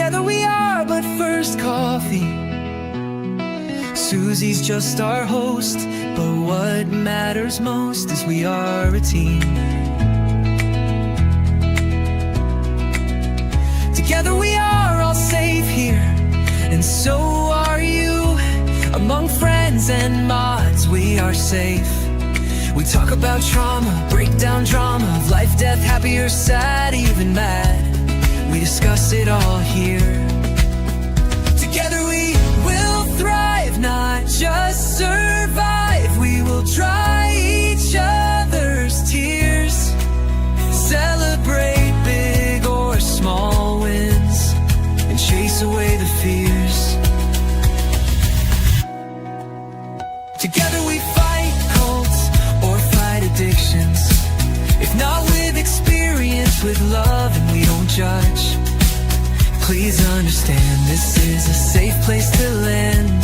Together we are but first coffee. Susie's just our host, but what matters most is we are a team. Together we are all safe here, and so are you. Among friends and mods we are safe. We talk about trauma, break down drama of life, death, happy or sad, even mad. We discuss it all here. Together we will thrive, not just survive. We will dry each other's tears, celebrate big or small wins, and chase away the fears. Together we fight cults or fight addictions. If not with experience, with love, and we don't judge. Please understand this is a safe place to land.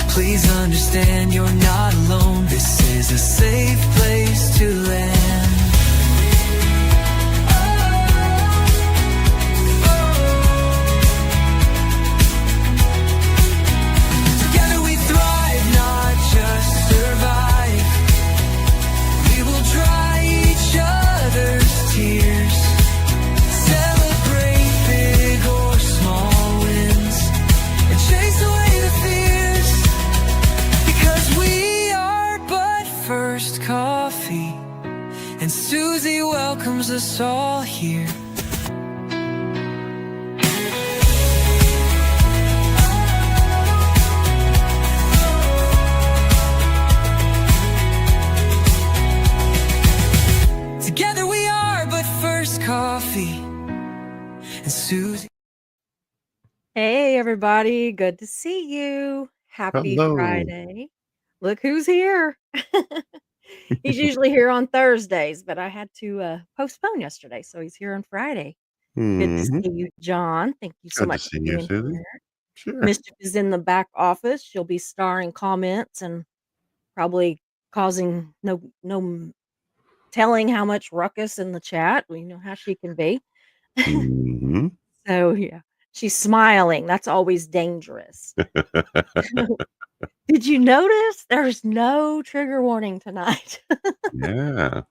Please understand you're not alone. This is a safe place to land. Together we thrive, not just survive. We will dry each other's tears, celebrate big or small wins, and chase away the fears. Because we are but first coffee, and Susie welcomes us all here. Together we are but first coffee, and Susie. Hey, everybody. Good to see you. Happy Hello. Friday. Look who's here. He's usually here on Thursdays, but I had to postpone yesterday, so he's here on Friday. Good to Mhm. see you, John. Thank you so Good to much for see you, being Susie. here. Sure. Mischief is in the back office. She'll be starring comments and probably causing no telling how much ruckus in the chat. We know how she can be. Mhm. So, yeah, she's smiling. That's always dangerous. Did you notice there's no trigger warning tonight? Yeah.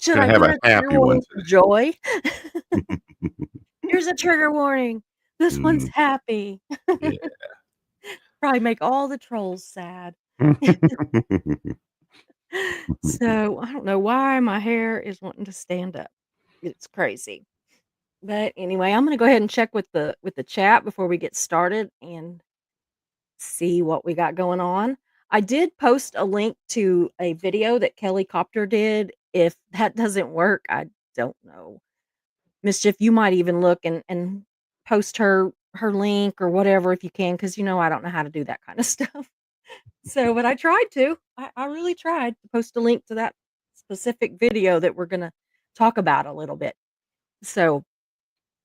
Should Gonna I have put a a trigger happy one warning for joy? Here's a trigger warning. This one's Mm, happy. yeah. Probably make all the trolls sad. So, I don't know why my hair is wanting to stand up. It's crazy. But anyway, I'm gonna go ahead and check with the chat before we get started and see what we got going on. I did post a link to a video that Kelly Copter did. If that doesn't work, I don't know. Mischief, you might even look and post her link or whatever if you can, because I don't know how to do that kind of stuff. So, but I tried to. I really tried to post a link to that specific video that we're gonna talk about a little bit. So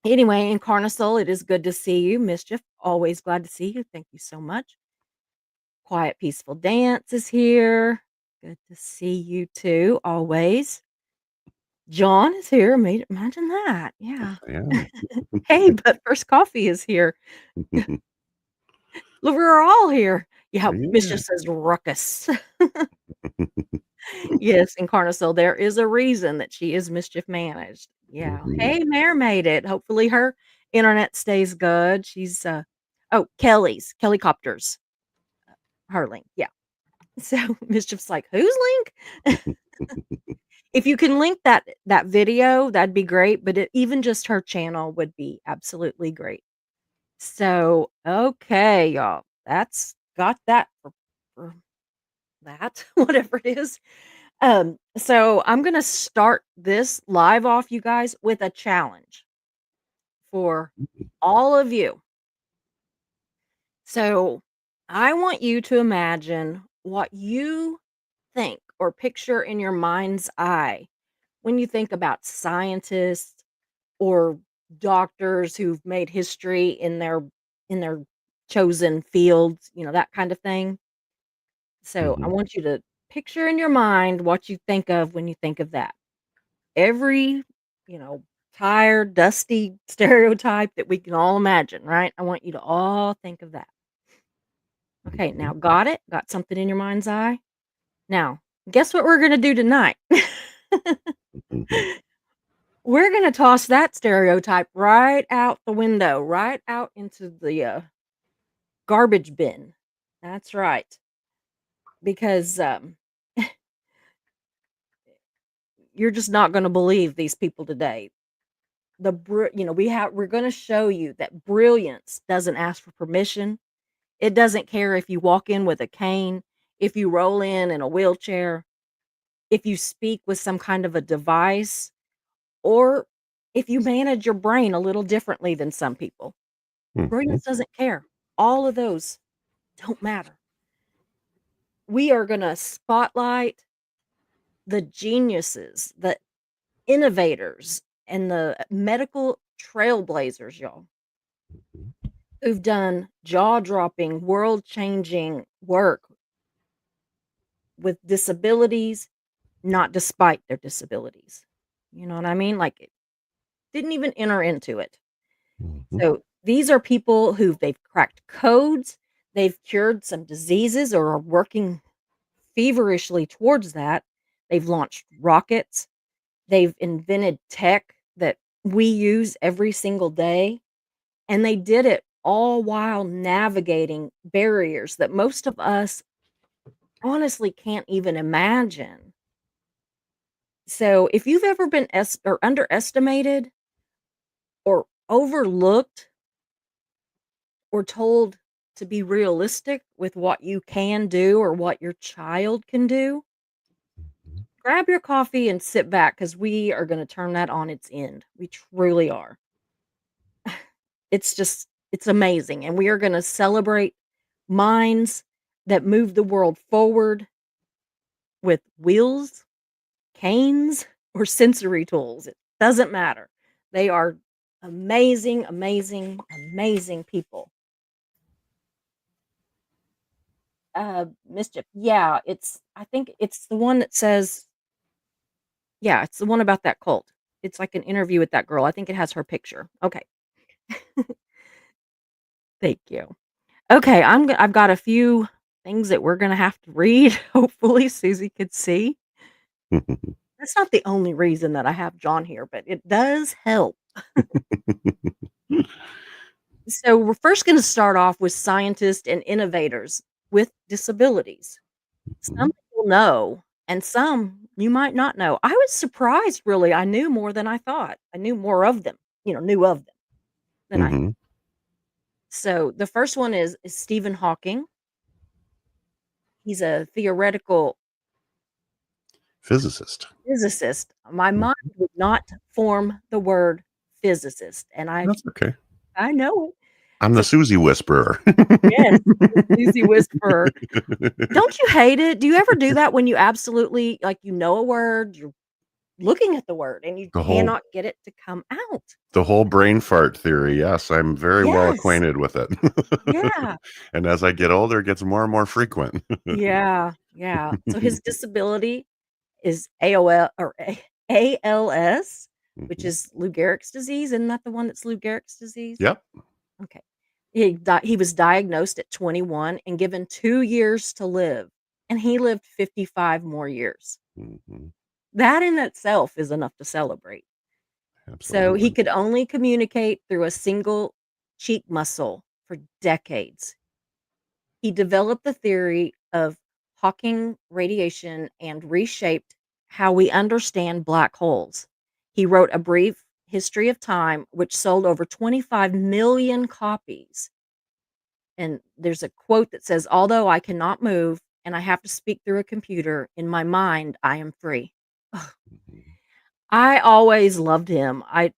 anyway, Incarnasoul, it is good to see you. Mischief, always glad to see you. Thank you so much. Quiet Peaceful Dance is here. Good to see you too, always. John is here. Imagine that. Yeah. Yeah. Hey, but First Coffee is here. Look, we're all here. Yeah, Yeah. Mischief says ruckus. Yes, Incarnasoul, there is a reason that she is mischief managed. Yeah. Mhm. Hey, Mare made it. Hopefully her internet stays good. She's Kelly Copters. Her link. Yeah. So Mischief's like, whose link? If you can link that video, that'd be great, but even just her channel would be absolutely great. So, okay, y'all. That's got that for that, whatever it is. So I'm gonna start this live off, you guys, with a challenge for all of you. So I want you to imagine what you think or picture in your mind's eye when you think about scientists or doctors who've made history in their chosen fields, that kind of thing. So I Mhm. want you to picture in your mind what you think of when you think of that. Every, you know, tired, dusty stereotype that we can all imagine, right? I want you to all think of that. Okay, Mhm. now got it? Got something in your mind's eye? Now, guess what we're gonna do tonight? Mhm. We're gonna toss that stereotype right out the window, right out into the, garbage bin. That's right, because, you're just not gonna believe these people today. We're gonna show you that brilliance doesn't ask for permission. It doesn't care if you walk in with a cane, if you roll in a wheelchair, if you speak with some kind of a device, or if you manage your brain a little differently than some people. Mhm. Brilliance doesn't care. All of those don't matter. We are gonna spotlight the geniuses, the innovators, and the medical trailblazers, y'all, who've done jaw-dropping, world-changing work with disabilities, not despite their disabilities. You know what I mean? Like, it didn't even enter into it. Mhm. So, these are people they've cracked codes, they've cured some diseases or are working feverishly towards that. They've launched rockets, they've invented tech that we use every single day, and they did it all while navigating barriers that most of us honestly can't even imagine. So, if you've ever been underestimated or overlooked or told to be realistic with what you can do or what your child can do, grab your coffee and sit back because we are going to turn that on its end. We truly are. It's amazing. And we are going to celebrate minds that move the world forward with wheels, canes, or sensory tools. It doesn't matter. They are amazing, amazing, amazing people. Mischief. Yeah, I think it's the one that says, yeah, it's the one about that cult. It's like an interview with that girl. I think it has her picture. Okay. Thank you. Okay, I've got a few things that we're gonna have to read. Hopefully, Susie could see. That's not the only reason that I have John here, but it does help. So we're first gonna start off with scientists and innovators with disabilities. Some Mhm. people know, and some you might not know. I was surprised, really. I knew more than I thought. I knew more of them, knew of them than I. Mhm. So the first one is Stephen Hawking. He's a theoretical Physicist. physicist. My mind Mhm. would not form the word physicist, and That's okay. I know it. I'm the So Susie whisperer. yes, the Susie whisperer. Don't you hate it? Do you ever do that when you absolutely like you know a word, you're looking at the word and you The whole cannot get it to come out? the whole brain fart theory, yes, I'm very well Yes. acquainted with it. Yeah. And as I get older, it gets more and more frequent. Yeah. Yeah. So his disability is AOL or ALS, which Mhm. is Lou Gehrig's disease. Isn't that the one that's Lou Gehrig's disease? Yep. Okay. He was diagnosed at 21 and given 2 years to live, and he lived 55 more years. Mhm. That in itself is enough to celebrate. So he Absolutely. could only communicate through a single cheek muscle for decades. He developed the theory of Hawking radiation and reshaped how we understand black holes. He wrote A Brief History of Time, which sold over 25 million copies. And there's a quote that says, "Although I cannot move and I have to speak through a computer, in my mind, I am free." Ugh, Mhm. I always loved him. I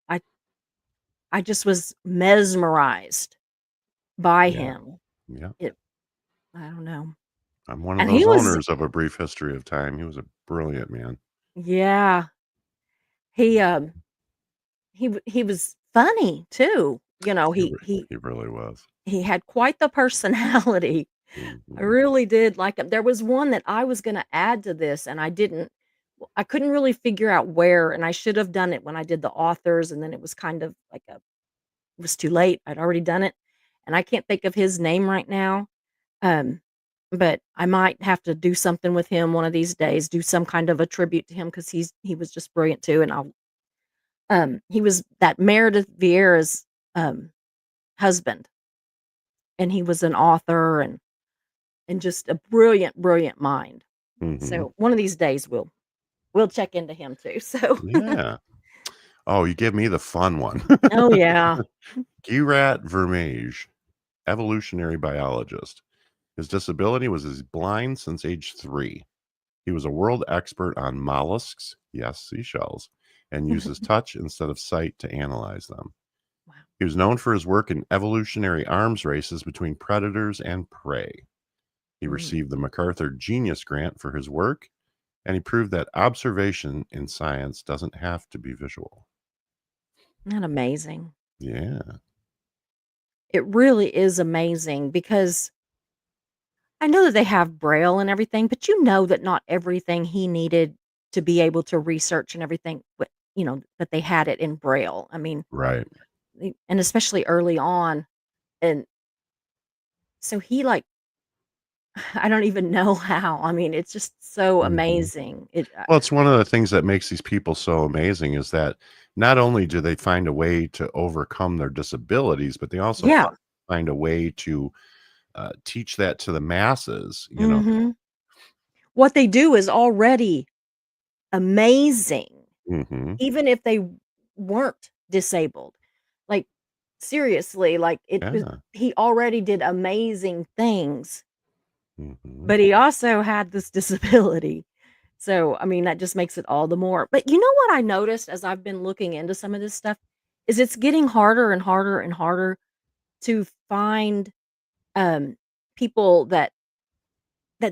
just was mesmerized by Yeah. him. Yeah. It I don't know. I'm one of And he those was owners of A Brief History of Time. He was a brilliant man. yeah, he, he was funny too. He re he really was. He had quite the personality. I Mhm. really did like him. There was one that I was gonna add to this and I didn't, I couldn't really figure out where, and I should have done it when I did the authors, and then it was kind of like it was too late. I'd already done it, and I can't think of his name right now. Um, but I might have to do something with him one of these days, do some kind of a tribute to him because he was just brilliant too. And he was that Meredith Vieira's husband, and he was an author and just a brilliant, brilliant mind. Hmm. So one of these days we'll check into him too. So Yeah. Oh, you give me the fun one. oh yeah. Gurat Vermeij, evolutionary biologist. His disability was he's blind since age 3. He was a world expert on mollusks, yes, seashells, and uses touch instead of sight to analyze them. Wow. He was known for his work in evolutionary arms races between predators and prey. He Mm, received the MacArthur Genius Grant for his work, and he proved that observation in science doesn't have to be visual. isn't that amazing? Yeah, It really is amazing because I know that they have Braille and everything, but you know that not everything he needed to be able to research and everything, but that they had it in Braille. I mean, right. and especially early on. And so he like, I don't even know how. I mean, it's just so Mhm. amazing. It, Well, it's one of the things that makes these people so amazing is that not only do they find a way to overcome their disabilities, but they also yeah. find a way to teach that to the masses. Hmm. What they do is already amazing, Hmm. even if they weren't disabled. Like, seriously, like, it was Yeah. he already did amazing things, Hmm. but he also had this disability. So, I mean, that just makes it all the more but you know what I noticed as I've been looking into some of this stuff, is it's getting harder and harder and harder to find, um, people that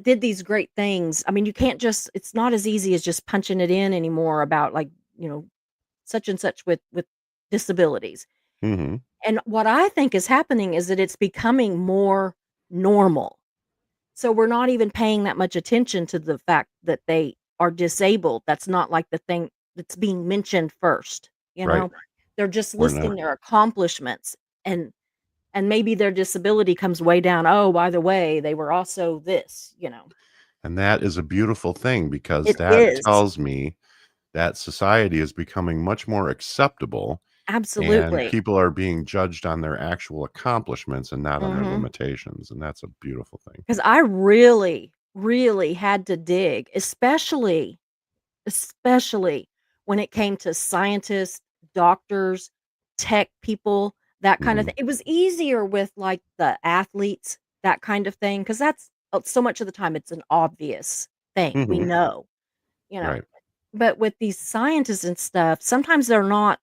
did these great things. I mean, you can't just it's not as easy as just punching it in anymore about, like, such and such with disabilities. Hmm. And what I think is happening is that it's becoming more normal. So we're not even paying that much attention to the fact that they are disabled. That's not like the thing that's being mentioned first, you Right. know? They're just We're listing not. their accomplishments and maybe their disability comes way down. Oh, by the way, they were also this. And that is a beautiful thing because It that is. tells me that society is becoming much more acceptable and Absolutely. people are being judged on their actual accomplishments and not on their Mhm. limitations. And that's a beautiful thing. 'Cause I really, really had to dig, especially when it came to scientists, doctors, tech people, that kind of Hmm. thing. It was easier with, like, the athletes, that kind of thing, because that's so much of the time, it's an obvious thing, we Hmm. know, you know? Right. But with these scientists and stuff, sometimes they're not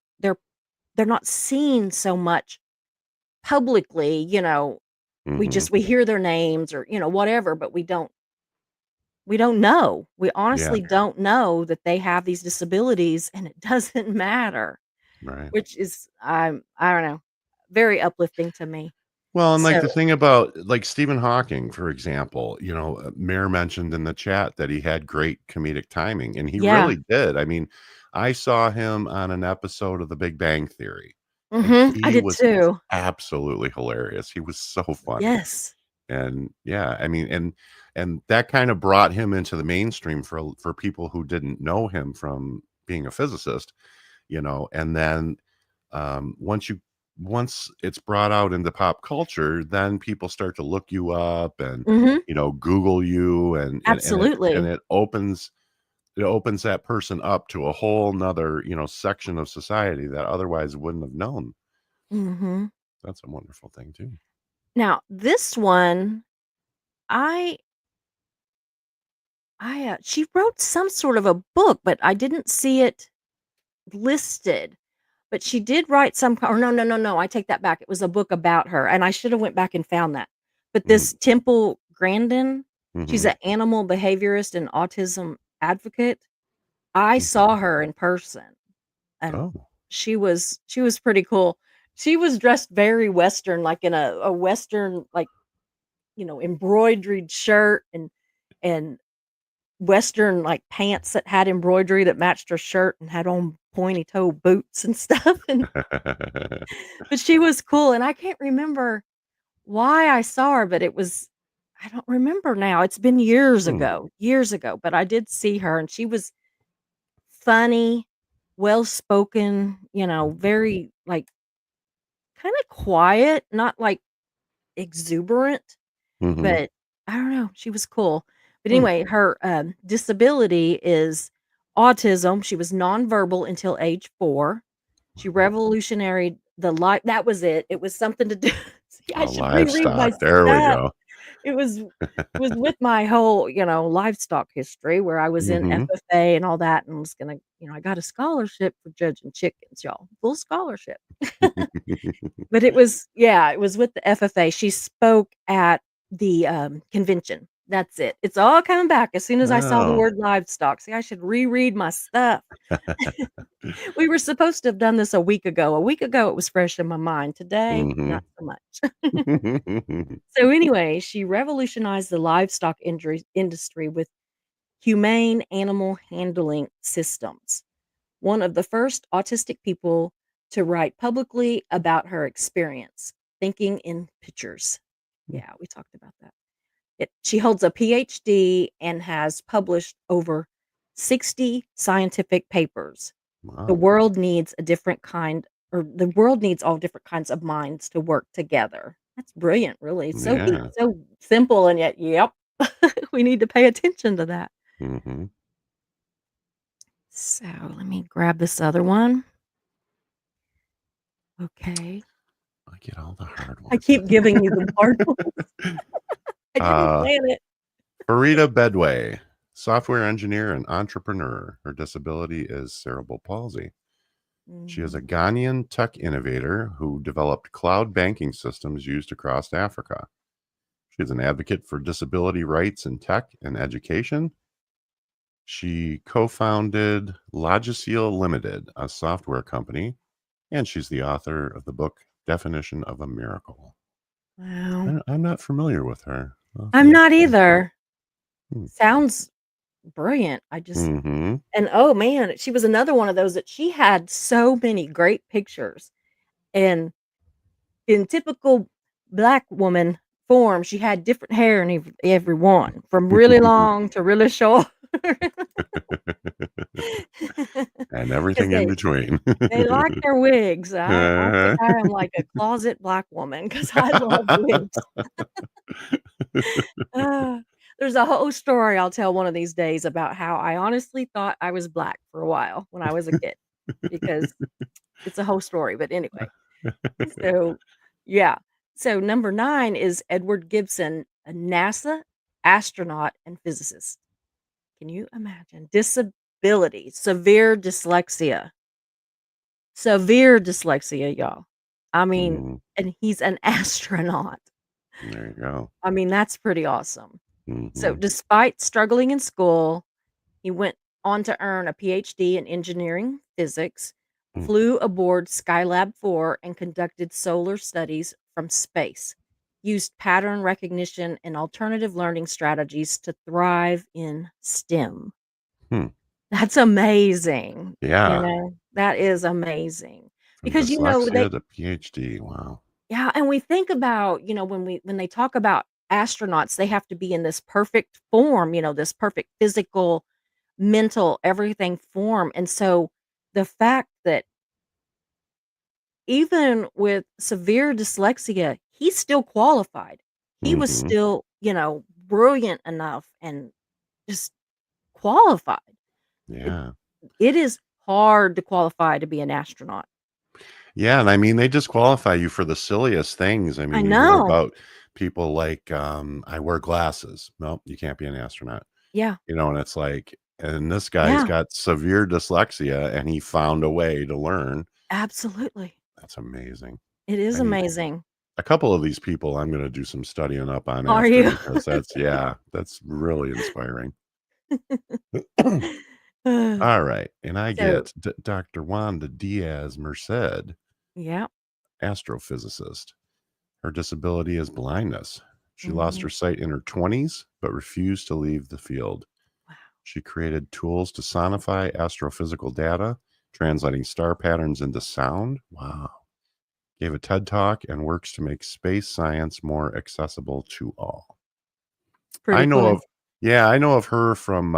seen so much publicly. Hmm. We hear their names or, whatever, but we don't know. We Yeah. honestly don't know that they have these disabilities, and it doesn't matter, Right. which is, I don't know, very uplifting to me. Well, and like So the thing about like Stephen Hawking, for example, Mayor mentioned in the chat that he had great comedic timing, and he yeah. really did. I mean, I saw him on an episode of The Big Bang Theory, and I he did was too. absolutely hilarious. He was so funny. Yes. And yeah, I mean, and that kind of brought him into the mainstream for people who didn't know him from being a physicist, and then once it's brought out into pop culture, then people start to look you up and Mhm. Google you, and Absolutely. it opens that person up to a whole nother section of society that otherwise wouldn't have known. Mhm. That's a wonderful thing too. Now, this one, I she wrote some sort of a book, but I didn't see it listed. But she did write some or no, no, no, no, I take that back. It was a book about her, and I should have went back and found that. But Mm, this Temple Grandin, she's mhm. an animal behaviorist and autism advocate. I saw Mhm. her in person, and Oh. she was pretty cool. She was dressed very Western, like in a Western, like, embroidered shirt and Western like pants that had embroidery that matched her shirt and had on pointy toe boots and stuff. And but she was cool, and I can't remember why I saw her, but I don't remember now. It's been Hmm. years ago, but I did see her, and she was funny, well spoken, very like kind of quiet, not like exuberant, Hmm. but I don't know, she was cool. But Hmm. anyway, her, disability is autism. She was nonverbal until age 4. She revolutionary the life that was it. It was something to do see, I A should reread my livestock. There we stuff. go. It was with my whole, livestock history where I was in Hmm. FFA and all that and was gonna I got a scholarship for judging chickens, y'all, full scholarship. But it was with the FFA. She spoke at the, convention. That's it. It's all coming back as soon as I saw the Oh. word livestock. See, I should reread my stuff. We were supposed to have done this a week ago. A week ago, it was fresh in my mind. Today, Hmm. not so much. So anyway, she revolutionized the livestock industry with humane animal handling systems. One of the first autistic people to write publicly about her experience, thinking in pictures. Yeah, we talked about that. She holds a PhD and has published over 60 scientific papers. The Wow. world needs a different kind, or the world needs all different kinds of minds to work together. That's brilliant, really. It's Yeah. so simple, and yet, yep, we need to pay attention to that. Hmm. So let me grab this other one. Okay. I get all the hard I ones. keep giving you the hard ones. I didn't uh, plan it. Farida Bedway, software engineer and entrepreneur. Her disability is cerebral palsy. She is a Mhm. Ghanaian tech innovator who developed cloud banking systems used across Africa. She is an advocate for disability rights in tech and education. She co founded Logiciel Limited, a software company, and she's the author of the book Definition of a Miracle. Wow. I'm not familiar with her. I'll have to I'm look not her up. either. Hmm. Sounds brilliant. I just Mm-hmm. and oh man, she was another one of those that she had so many great pictures. And in typical black woman form, she had different hair in every one, from really long to really short. And 'Cause everything in between. they like their wigs. I think Uh-huh. I am like a closet black woman because I love wigs. Uh, there's a whole story I'll tell one of these days about how I honestly thought I was black for a while when I was a kid, because it's a whole story, but anyway. So, yeah. So number 9 is Edward Gibson, a NASA astronaut and physicist. Can you imagine? Disability, severe dyslexia. Severe dyslexia, y'all. I mean, Mm, and he's an astronaut. there you go. I mean, that's pretty awesome. So, Hmm. despite struggling in school, he went on to earn a PhD in engineering physics, flew aboard Skylab 4, and conducted solar studies from space. Used pattern recognition and alternative learning strategies to thrive in STEM. Hmm. That's amazing. Yeah. That is amazing. From Because, dyslexia to PhD. Wow. yeah, and we think about, when they talk about astronauts, they have to be in this perfect form, this perfect physical, mental, everything form. And so the fact that even with severe dyslexia, he's still qualified. He was Hmm. still, brilliant enough and just qualified. It Yeah. it is hard to qualify to be an astronaut. Yeah. And I mean, they disqualify you for the silliest things. I I mean, you hear know. about people like, I wear glasses. No, you can't be an astronaut. Yeah. And it's like, and this guy's Yeah. got severe dyslexia and he found a way to learn. Absolutely. That's amazing. It I is need amazing. a couple of these people I'm going to do some studying up on Are after you? because that's really inspiring. Uh, All right. And I so, get Dr. Wanda Diaz Merced, yeah. astrophysicist. Her disability is blindness. She lost Mhm. her sight in her 20s, but refused to leave the field. Wow. She created tools to sonify astrophysical data, translating star patterns into sound. Wow. Gave a TED Talk and works to make space science more accessible to all. I Pretty know cool. of, yeah, I know of her from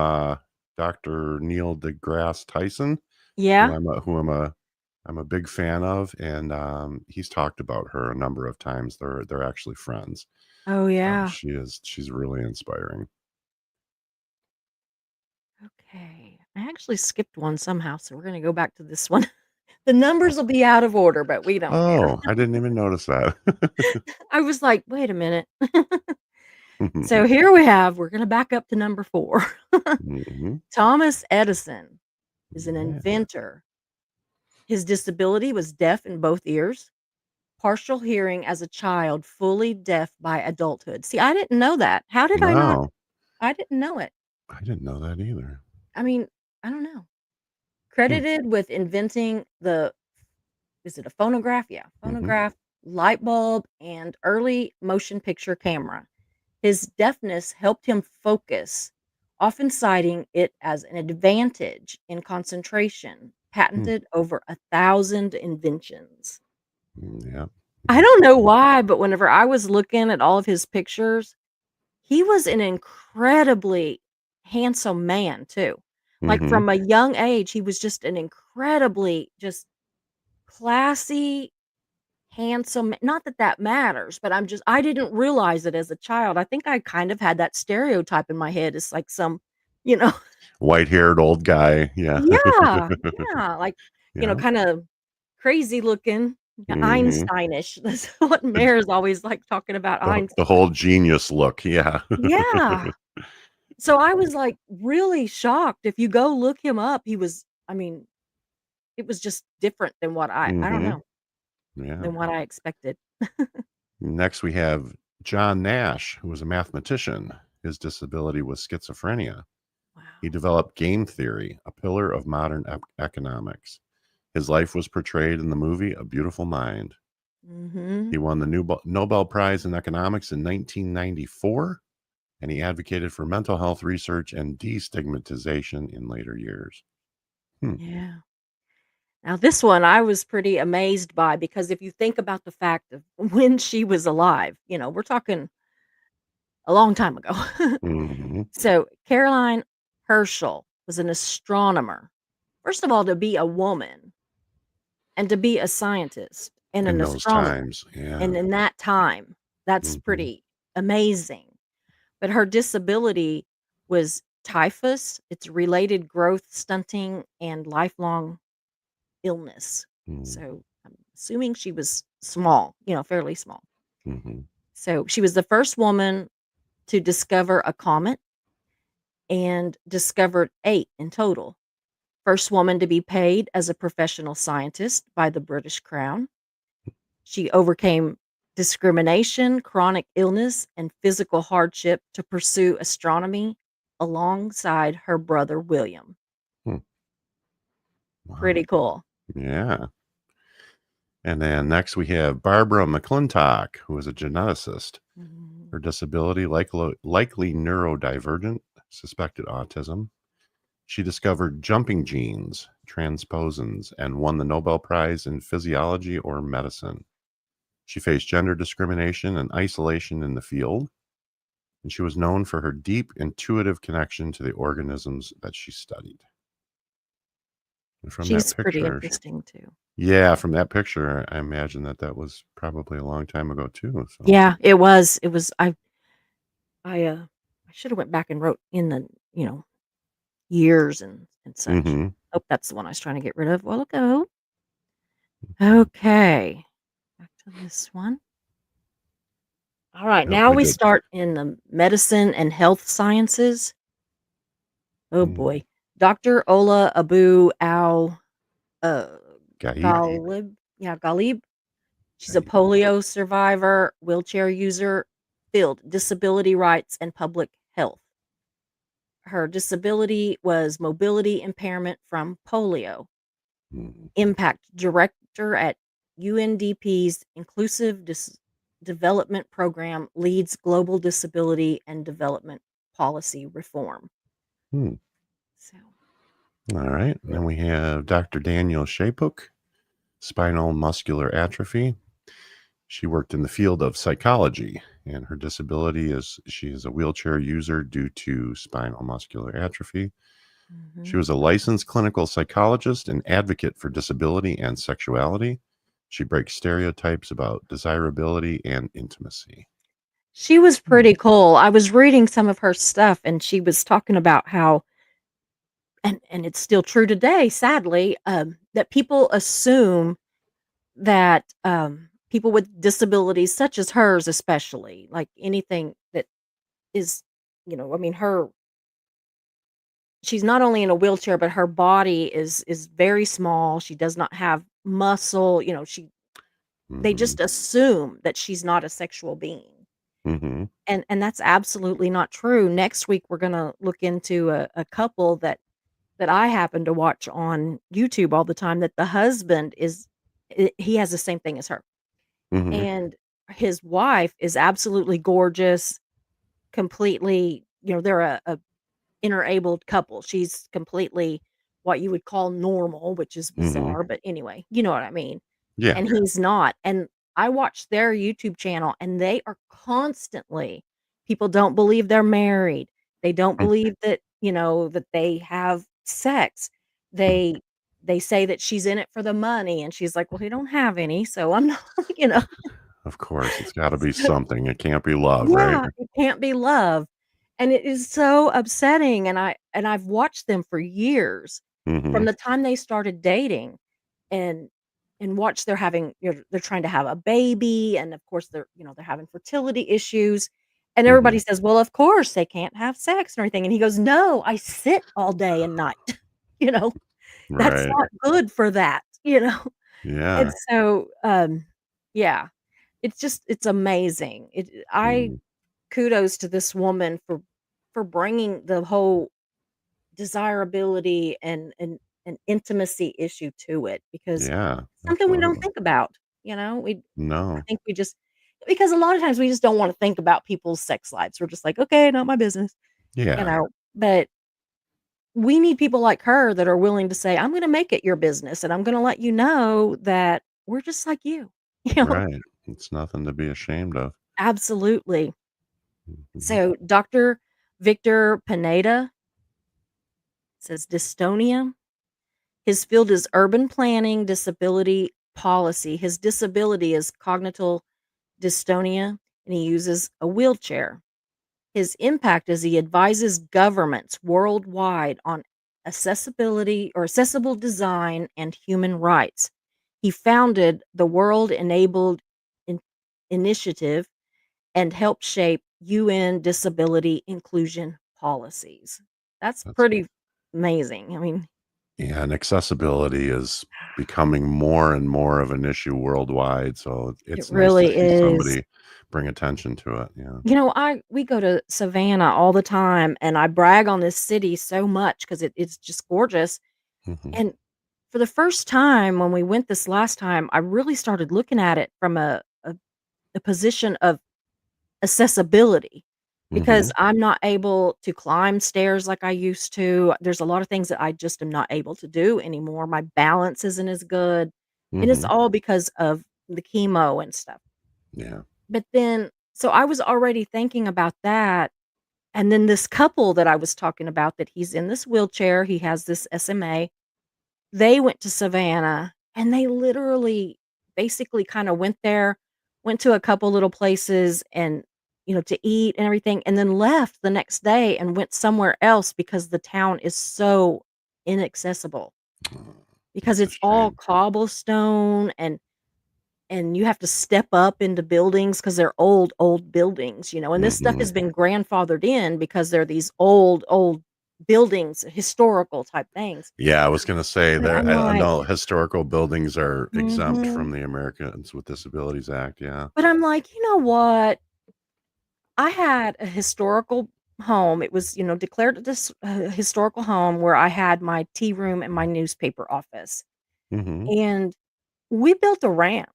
Dr. Neil deGrasse Tyson, Yeah. I'm a big fan of, and he's talked about her a number of times. They're actually friends. Oh, yeah. She's really inspiring. Okay. I actually skipped one somehow, so we're gonna go back to this one. The numbers will be out of order, but we don't care. Oh, I didn't even notice that. I was like, "Wait a minute." So here we're gonna back up to number 4. Mhm. Thomas Edison is an Yeah. inventor. His disability was deaf in both ears, partial hearing as a child, fully deaf by adulthood. See, I didn't know that. How did I not No, I didn't know it. I didn't know that either. I mean, I don't know. Hmm. Credited with inventing the is it a phonograph? Yeah, Mhm. phonograph, light bulb, and early motion picture camera. His deafness helped him focus, often citing it as an advantage in concentration, Hmm. patented over 1,000 inventions. Yeah. I don't know why, but whenever I was looking at all of his pictures, he was an incredibly handsome man too. Like, Mhm. from a young age, he was just an incredibly just classy, handsome, not that that matters, but I didn't realize it as a child. I think I kind of had that stereotype in my head as, like, some, you know. White-haired old guy. Yeah. Yeah, yeah, like, Yeah. kinda crazy looking, Mhm. Einsteinish. That's what Mayor is always, like, talking about The Einstein. whole genius look. Yeah. Yeah. So I was, like, really shocked. If you go look him up, I mean, it was just different than what I don't Mhm. know, Yeah. than what I expected. Next, we have John Nash, who was a mathematician. His disability was schizophrenia. He Wow. developed game theory, a pillar of modern economics. His life was portrayed in the movie A Beautiful Mind. He Mhm. won the Nobel Prize in Economics in 1994, and he advocated for mental health research and destigmatization in later years. Hmm. Yeah. Now this one I was pretty amazed by because if you think about the fact of when she was alive, we're talking a long time ago. Hmm. So, Caroline Herschel was an astronomer. First of all, to be a woman and to be a scientist and In an those astronomer, times, yeah. and in that time, that's Hmm. pretty amazing. But her disability was typhus, it's related growth stunting and lifelong illness. So, I'm assuming she was small, fairly small. Hmm. So, she was the first woman to discover a comet and discovered 8 in total. First woman to be paid as a professional scientist by the British Crown. She overcame discrimination, chronic illness, and physical hardship to pursue astronomy alongside her brother William. Wow. Pretty cool. Yeah. And then next we have Barbara McClintock, who is a geneticist. Mhm. Her disability, likely neurodivergent, suspected autism. She discovered jumping genes, transposons, and won the Nobel Prize in physiology or medicine. She faced gender discrimination and isolation in the field, and she was known for her deep intuitive connection to the organisms that she studied. And from that She's pretty picture, interesting too. yeah, from that picture, I imagine that was probably a long time ago too. So, Yeah, it was. It was I should have went back and wrote in the, years and such. hmm, Oh, that's the one I was trying to get rid of a while ago. Okay. Back to this one. All right, yep, now we we did. start in the medicine and health sciences. Oh Mm, boy. Dr. Ola Abu Al uh Gaib, Ghalib. Yeah, Ghalib. She's a Gaib. polio survivor, wheelchair user, field disability rights and public health. Her disability was mobility impairment from polio. Mm, Impact director at UNDP's Inclusive Development Program leads global disability and development policy reform. hmm. So, All right. And then we have Dr. Daniel Shapuk, spinal muscular atrophy. She worked in the field of psychology, and her disability is she is a wheelchair user due to spinal muscular atrophy. She mhm. was a licensed clinical psychologist and advocate for disability and sexuality. She breaks stereotypes about desirability and intimacy. She was Hmm. pretty cool. I was reading some of her stuff, and she was talking about how and it's still true today, sadly, that people assume that, people with disabilities such as hers especially, like anything that is, I mean, she's not only in a wheelchair, but her body is very small. She does not have muscle, they Hmm. just assume that she's not a sexual being. Hmm. And that's absolutely not true. Next week we're gonna look into a couple that I happen to watch on YouTube all the time that the husband he has the same thing as her. Hmm. And his wife is absolutely gorgeous, completely, they're a interabled couple. She's completely what you would call normal, which is Hmm. bizarre, but anyway, you know what I mean. Yeah. And he's not. And I watch their YouTube channel and they are constantly people don't believe they're married. They don't believe that, that they have sex. Mhm. They they say that she's in it for the money and she's like, "Well, he don't have any, so I'm not, you know." Of course, it's got to be So, something. It can't be love, right? yeah, it can't be love. And it is so upsetting and I've watched them for years from Hmm. the time they started dating and watch they're having they're trying to have a baby and of course they're having fertility issues and Hmm. everybody says, "Well, of course they can't have sex or anything." And he goes, "No, I sit all day and night." You know, that's Right. not good for that. And Yeah. so yeah, it's amazing. I Mm. kudos to this woman for bringing the whole desirability and intimacy issue to it because Yeah, something we don't absolutely. think about. I No. think we just because a lot of times we just don't wanna think about people's sex lives. We're just like, "Okay, not my business," you Yeah. know? But we need people like her that are willing to say, "I'm gonna make it your business, and I'm gonna let you know that we're just like you." You know? Right. It's nothing to be ashamed of. Absolutely. Mhm. So, Doctor Victor Pineda says dystonia. His field is urban planning, disability policy. His disability is cognitive dystonia, and he uses a wheelchair. His impact is he advises governments worldwide on accessibility or accessible design and human rights. He founded the World Enabled In- Initiative and helped shape UN disability inclusion policies. That's That's pretty amazing. I mean, Yeah, and accessibility is becoming more and more of an issue worldwide, so it it's nice to really see is. somebody bring attention to it, yeah. I we go to Savannah all the time, and I brag on this city so much because it's just gorgeous. Mhm. And for the first time when we went this last time, I really started looking at it from a position of accessibility because Mhm. I'm not able to climb stairs like I used to. There's a lot of things that I just am not able to do anymore. My balance isn't as good, and it's Mhm. all because of the chemo and stuff. Yeah. But then so I was already thinking about that, and then this couple that I was talking about that he's in this wheelchair, he has this SMA, they went to Savannah, and they literally basically kinda went there, went to a couple little places and, to eat and everything, and then left the next day and went somewhere else because the town is so inaccessible, Oh, because that's a it's all shame. cobblestone and you have to step up into buildings because 'cause they're old, old buildings, and this stuff Mhm. has been grandfathered in because they're these old, old buildings, historical type things. Yeah, I was gonna say But there I'm I like know historical buildings are exempt mhm. from the Americans with Disabilities Act, yeah. But I'm like, "You know what? I had a historical home." It was, declared this historical home where I had my tea room and my newspaper office, Mhm. and we built a ramp,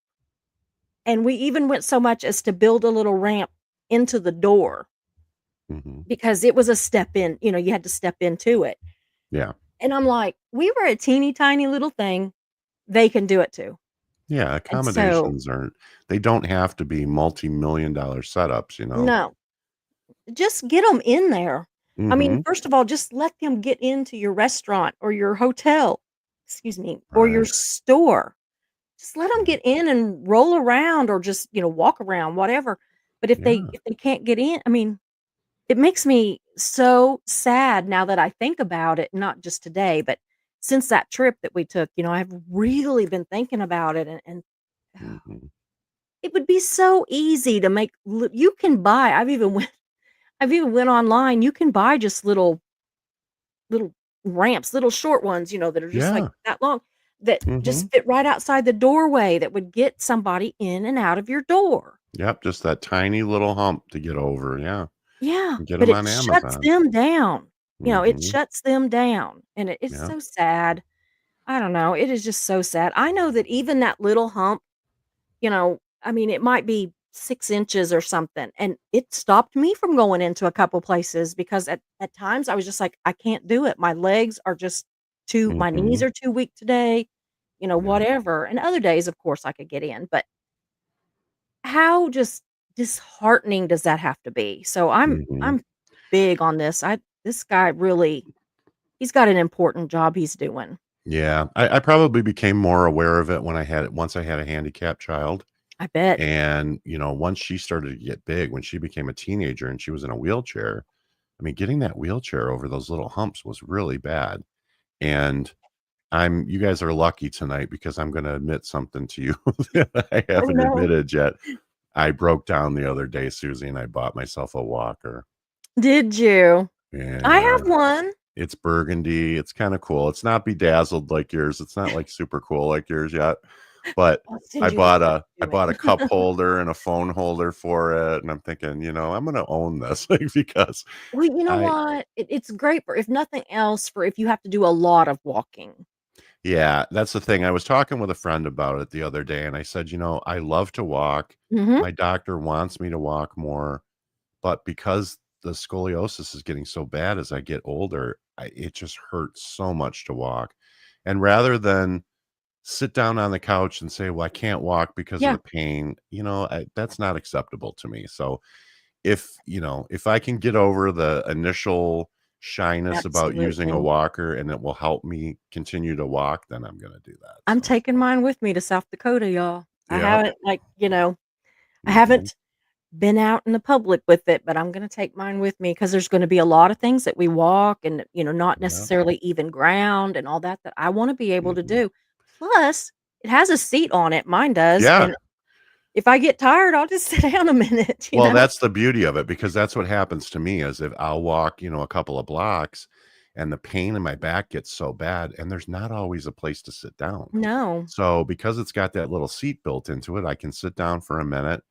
and we even went so much as to build a little ramp into the door Mhm. because it was a step in, you had to step into it. Yeah. And I'm like, "We were a teeny tiny little thing. They can do it too." Yeah, And so accommodations aren't they don't have to be multi-million dollar setups, you know? no, just get them in there. I mean, Mhm. first of all, just let them get into your restaurant or your hotel, excuse me, or your Right. store. Just let them Mhm. get in and roll around or just, walk around, whatever. But if they Yeah. if they can't get in, I mean, it makes me so sad now that I think about it, not just today, but since that trip that we took, I've really been thinking about it and Mhm. it would be so easy to make you can buy I've even went online, you can buy just little ramps, little short ones, that are just like Yeah. that long that just Mhm. fit right outside the doorway that would get somebody in and out of your door. Yep, just that tiny little hump to get over, yeah. Yeah, Get but them it on shuts Amazon. them down. It Mhm. shuts them down, and it's Yep. so sad. I don't know, it is just so sad. I know that even that little hump, I mean, it might be 6 inches or something, and it stopped me from going into a couple places because at times I was just like, "I can't do it. My legs are just too my knees Mhm. are too weak today," Yep. whatever, and other days, of course, I could get in, but how just disheartening does that have to be? So Mhm. I'm big on this. I This guy really he's got an important job he's doing. Yeah, I probably became more aware of it when once I had a handicapped child, I bet. and, once she started to get big, when she became a teenager and she was in a wheelchair, I mean, getting that wheelchair over those little humps was really bad, and you guys are lucky tonight because I'm gonna admit something to you that I Oh, haven't no. admitted yet. I broke down the other day, Susie, and I bought myself a walker. Did you? I Yeah, have one. it's burgundy, it's kinda cool. It's not bedazzled like yours, it's not, like, super cool like yours yet, but I'll I send you the bought stuff a to I do it. bought a cup holder and a phone holder for it, and I'm thinking, I'm gonna own this, like, because Well, you know I what? It's great for if nothing else, for if you have to do a lot of walking. yeah, that's the thing. I was talking with a friend about it the other day, and I said, I love to walk. Mhm. My doctor wants me to walk more, but because the scoliosis is getting so bad as I get older, it just hurts so much to walk. And rather than sit down on the couch and say, "Well, I can't walk because of Yeah, the pain," that's not acceptable to me. So if I can get over the initial shyness about using a absolutely. walker and it will help me continue to walk, then I'm gonna do that, I'm so taking mine with me to South Dakota, y'all. I Yep. haven't, I Mhm. haven't been out in the public with it, but I'm gonna take mine with me because there's gonna be a lot of things that we walk and, not Yep. necessarily even ground and all that, that I wanna be able to Mhm. do. Plus, it has a seat on it, mine does, Yeah. and if I get tired, I'll just sit down a minute, Well, that's the beauty of it because that's what happens to me is if I'll walk, a couple of blocks and the pain in my back gets so bad and there's not always a place to sit down. No. So because it's got that little seat built into it, I can sit down for a minute,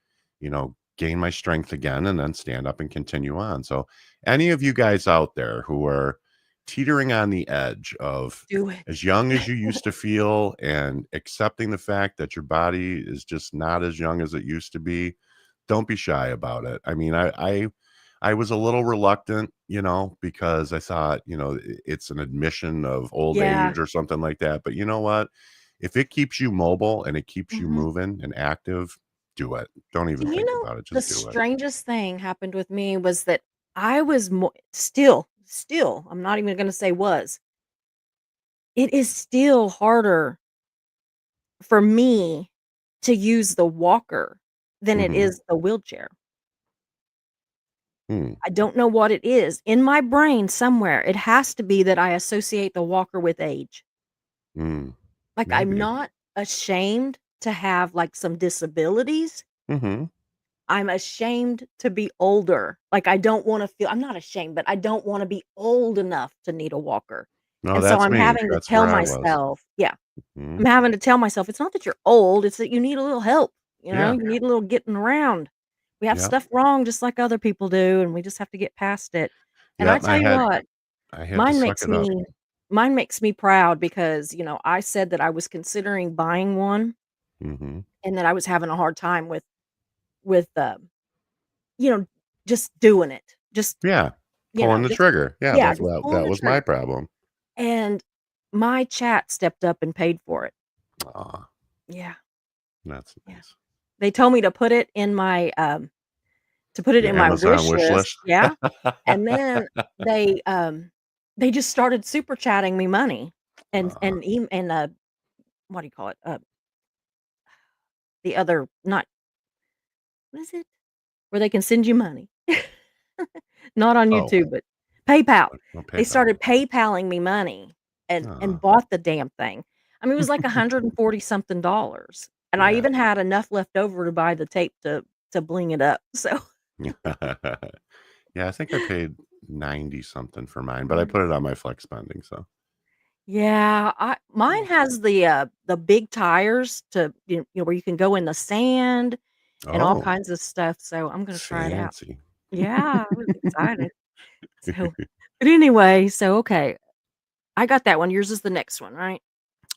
gain my strength again and then stand up and continue on. So any of you guys out there who are teetering on the edge of Do it. as young as you used to feel and accepting the fact that your body is just not as young as it used to be, don't be shy about it. I mean, I was a little reluctant, because I thought, it's an admission of old Yeah. age or something like that. But you know what? If it keeps you mobile and it keeps you Mhm. moving and active, do it. Don't even And think about it. the Just do it. strangest thing happened with me was that I was still, I'm not even gonna say was, it is still harder for me to use the walker than it Hmm. is the wheelchair. Hmm. I don't know what it is. In my brain somewhere, it has to be that I associate the walker with age. Hmm. Like, I'm Maybe. not ashamed to have, like, some disabilities. Hmm. I'm ashamed to be older. Like, I don't wanna feel I'm not ashamed, but I don't wanna be old enough to need a walker. No, And so that's I'm me. having to That's tell where I was. myself yeah, Mhm. I'm having to tell myself, "It's not that you're old, it's that you need a little help, Yeah. you need a little getting around. We have Yep. stuff wrong just like other people do, and we just have to get past it." And I Yep. tell you what, I had to mine suck makes it up. me mine makes me proud because, I said that I was considering buying one Hmm. and that I was having a hard time with you know, just doing it. Yeah. Pulling the Just trigger. Yeah, yeah, that's just what pulling that the was my trigger. problem. and my chat stepped up and paid for it. Aw, Yeah, that's yeah. nice. They told me to put it in my, Your Amazon wish wish list. list? Yeah, and then they just started super chatting me money Aw, and, what do you call it? The other not what is it? Where they can send you money. Not on oh, YouTube, but PayPal. no They PayPal. started PayPaling me money and Aw, bought the damn thing. I mean, it was like 140 something dollars, and I yeah. even had enough left over to buy the tape to bling it up, so Yeah, I think I paid 90 something for mine, but I Mhm. put it on my flex spending, so. Yeah, I mine has the big tires to where you can go in the sand and all Oh, kinds of stuff, so I'm gonna try it out. fancy. Yeah, I was excited. So but anyway, so okay, I got that one. Yours is the next one, right?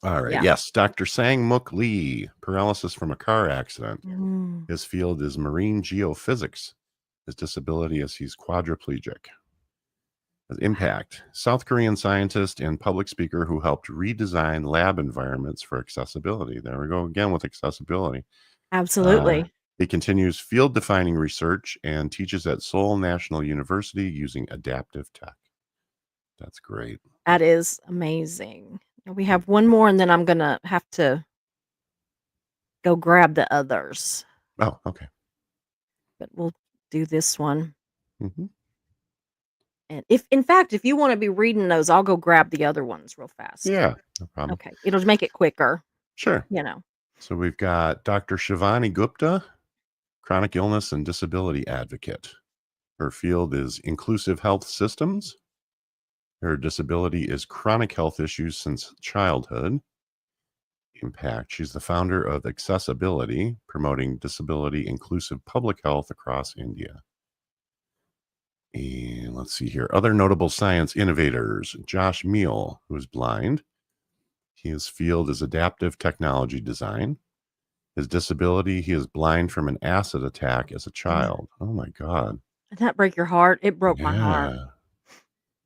All right. Yeah. Yes. Dr. Sang Muk Lee, paralysis from a car accident. Mm. His field is marine geophysics. His disability is he's quadriplegic. His impact South Korean scientist and public speaker who helped redesign lab environments for accessibility. There we go again with accessibility. Uh, Absolutely. he continues field defining research and teaches at Seoul National University using adaptive tech. That's great. That is amazing. And we have one more, and then I'm gonna have to go grab the others, Oh, okay. but we'll do this one. Hmm. And if in fact, if you wanna be reading those, I'll go grab the other ones real fast. Yeah, no problem. Okay. It'll make it quicker, Sure. you know. So we've got Dr. Shivani Gupta, chronic illness and disability advocate. Her field is inclusive health systems. Her disability is chronic health issues since childhood. Impact. She's the founder of Accessibility, promoting disability inclusive public health across India. And let's see here. Other notable science innovators. Josh Meal, who is blind. His field is adaptive technology design. His disability, he is blind from an acid attack as a Mm. child. Oh my God. Did that break your heart? It broke my heart. Yeah.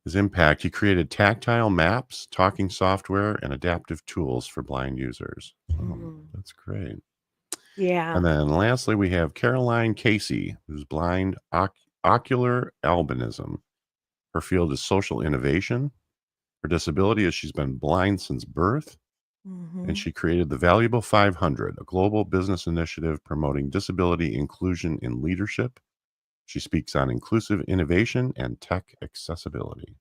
His impact, he created tactile maps, talking software, and adaptive tools for blind users. Oh, Mm. that's great. Yeah. And then lastly, we have Caroline Casey, who's blind, ocular albinism. Her field is social innovation. Her disability is she's been blind since birth, and Mhm. she created the Valuable 500, a global business initiative promoting disability inclusion in leadership. She speaks on inclusive innovation and tech accessibility.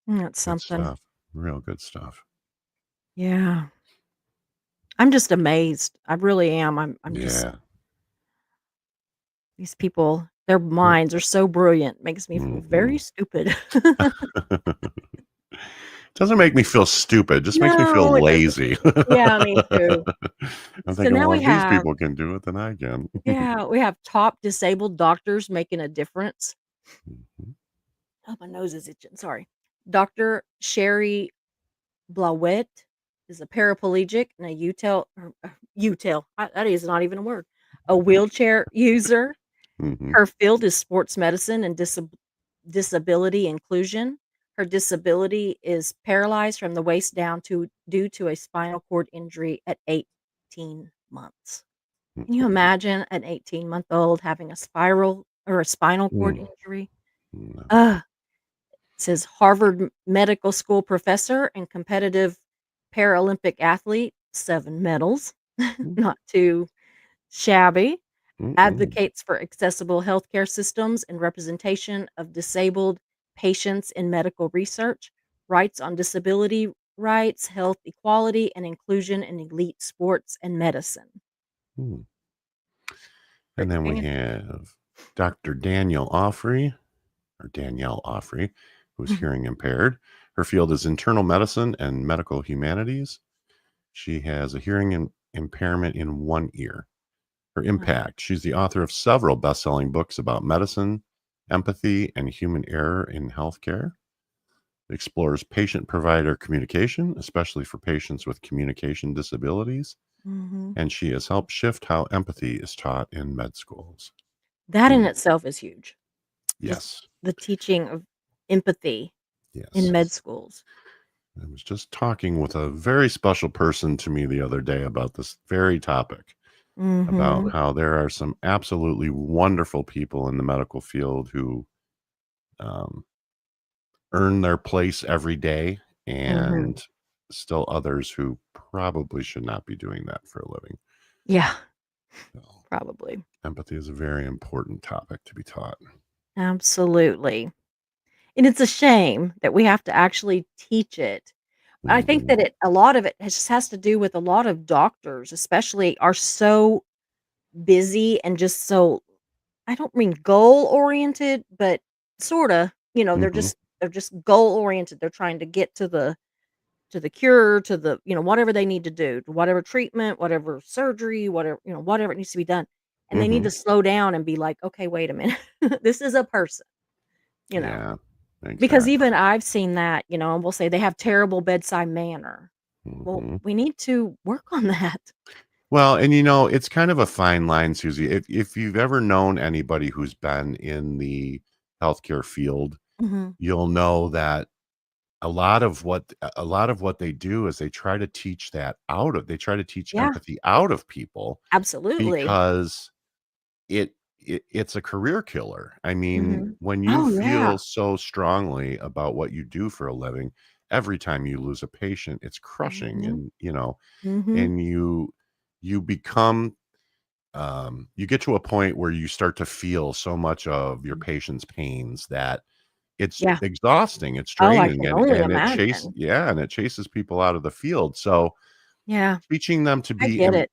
That's Good something. stuff. Real good stuff. Yeah. I'm just amazed. I really am. I'm just Yeah. these people, their minds are so brilliant. Makes me feel very Mhm. stupid. Doesn't make me feel stupid, just makes me feel No, it doesn't. lazy. Yeah, me too. I'm So thinking, now well, we if these have people can do it, then I can. we have top disabled doctors making a difference. Mhm. Oh, my nose is itching. Sorry. Dr. Sherry Blawett is a paraplegic and a that is not even a word. A wheelchair user. Mhm. Her field is sports medicine and disability inclusion. Her disability is paralyzed from the waist down due to a spinal cord injury at 18 months. Can you Mhm. imagine an 18-month-old having a spinal cord Mm. injury? No. Ugh. Says Harvard Medical School professor and competitive Paralympic athlete, 7 medals, Mm. not too shabby. Mm-mm. Advocates for accessible healthcare systems and representation of disabled patients in medical research, writes on disability rights, health equality, and inclusion in elite sports and medicine. Mm. And Pretty then we fancy. have Dr. Danielle Offrey, who's hearing impaired. Her field is internal medicine and medical humanities. She has a hearing impairment in one ear. Her Wow. impact, she's the author of several best-selling books about medicine, empathy, and human error in healthcare. Explores patient-provider communication, especially for patients with communication disabilities. Mhm. And she has helped shift how empathy is taught in med schools. That in Hmm. itself is huge. Just Yes. the teaching of empathy. in Yes. med schools. I was just talking with a very special person to me the other day about this very topic, about Mhm. how there are some absolutely wonderful people in the medical field who um, earn their place every day, Mhm. and still others who probably should not be doing that for a living. Yeah, So, probably. empathy is a very important topic to be taught. Absolutely. And it's a shame that we have to actually teach it. I think Mhm. that a lot of it has to do with a lot of doctors, especially, are so busy and just so, I don't mean goal oriented, but sorta, Mhm. they're just goal oriented. They're trying to get to the cure, to the, whatever they need to do, to whatever treatment, whatever surgery, whatever, whatever it needs to be done. And they need Mhm. to slow down and be like, okay, wait a minute. This is a person, you know. Yeah. Because Exactly. even I've seen that, and we'll say they have terrible bedside manner. Well, Mhm. we need to work on that. Well, and it's kind of a fine line, Susie. If you've ever known anybody who's been in the healthcare field, Mhm. you'll know that a lot of what they do is they try to teach Yeah, empathy out of people, absolutely. because it's a career killer. I mean, Mhm. when you Oh, yeah. feel so strongly about what you do for a living, every time you lose a patient, it's crushing, Mhm. and Mhm. and you become you get to a point where you start to feel so much of your patient's pains that it's Yeah. exhausting, it's Oh, I draining, can and only chase imagine. yeah, and it chases people out of the field. So Yeah, teaching them to I be get it.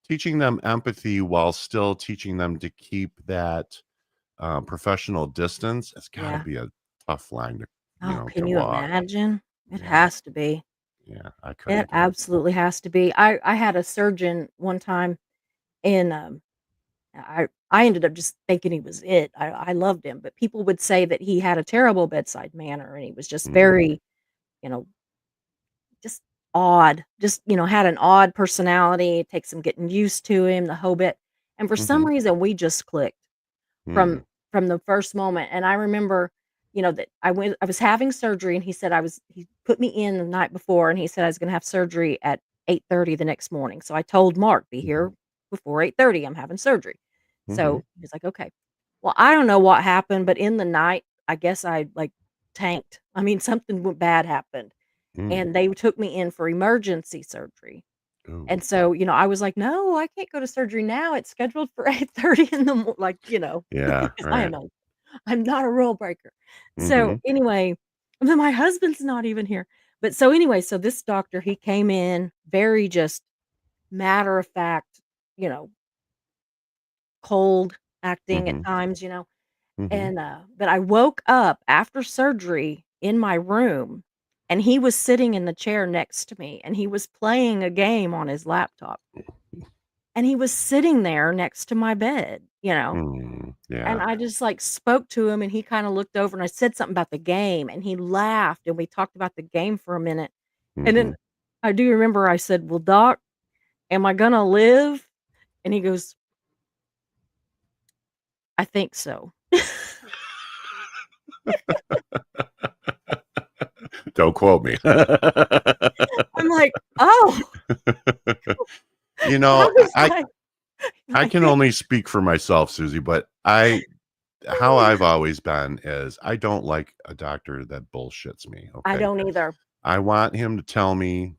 teaching them empathy while still teaching them to keep that professional distance, it's got to Yeah. be a tough line to Oh, can to you walk. imagine? It Yeah, has to be. yeah, I It couldn't do it. absolutely has to be. I had a surgeon one time, and, I ended up just thinking he was it. I loved him, but people would say that he had a terrible bedside manner, and he was just Mhm, very, you know, just odd. Just, had an odd personality. It takes some getting used to him, the whole bit. And for some mhm, reason, we just clicked mm, from the first moment. And I remember, that I was having surgery, and he put me in the night before, and he said I was gonna have surgery at 8:30 the next morning. So I told Mark, "Be mhm, here before 8:30. I'm having surgery." mhm, So he's like, "Okay." Well, I don't know what happened, but in the night, I guess I, like, tanked. I mean, something bad happened, mm. and they took me in for emergency surgery. Ooh, And so, I was like, "No, I can't go to surgery now. It's scheduled for 8:30 in the mo," like, yeah, 'cause right. I'm not a rule breaker. So, Mhm, anyway, and then my husband's not even here. But so anyway, so this doctor, he came in very just matter of fact, you know, cold acting at mhm, times, mhm. and, but I woke up after surgery in my room, and he was sitting in the chair next to me, and he was playing a game on his laptop, and he was sitting there next to my bed. Mm, And yeah. I just, like, spoke to him, and he kinda looked over, and I said something about the game, and he laughed, and we talked about the game for a minute, and then Mhm. I do remember I said, "Well, doc, am I gonna live?" And he goes, "I think so." Don't quote me. I'm like, "Oh." You I know, was I like, I I can think only speak for myself, Susie, but how I've always been is I don't like a doctor that bullshits me, I okay? don't either. I want him to tell me,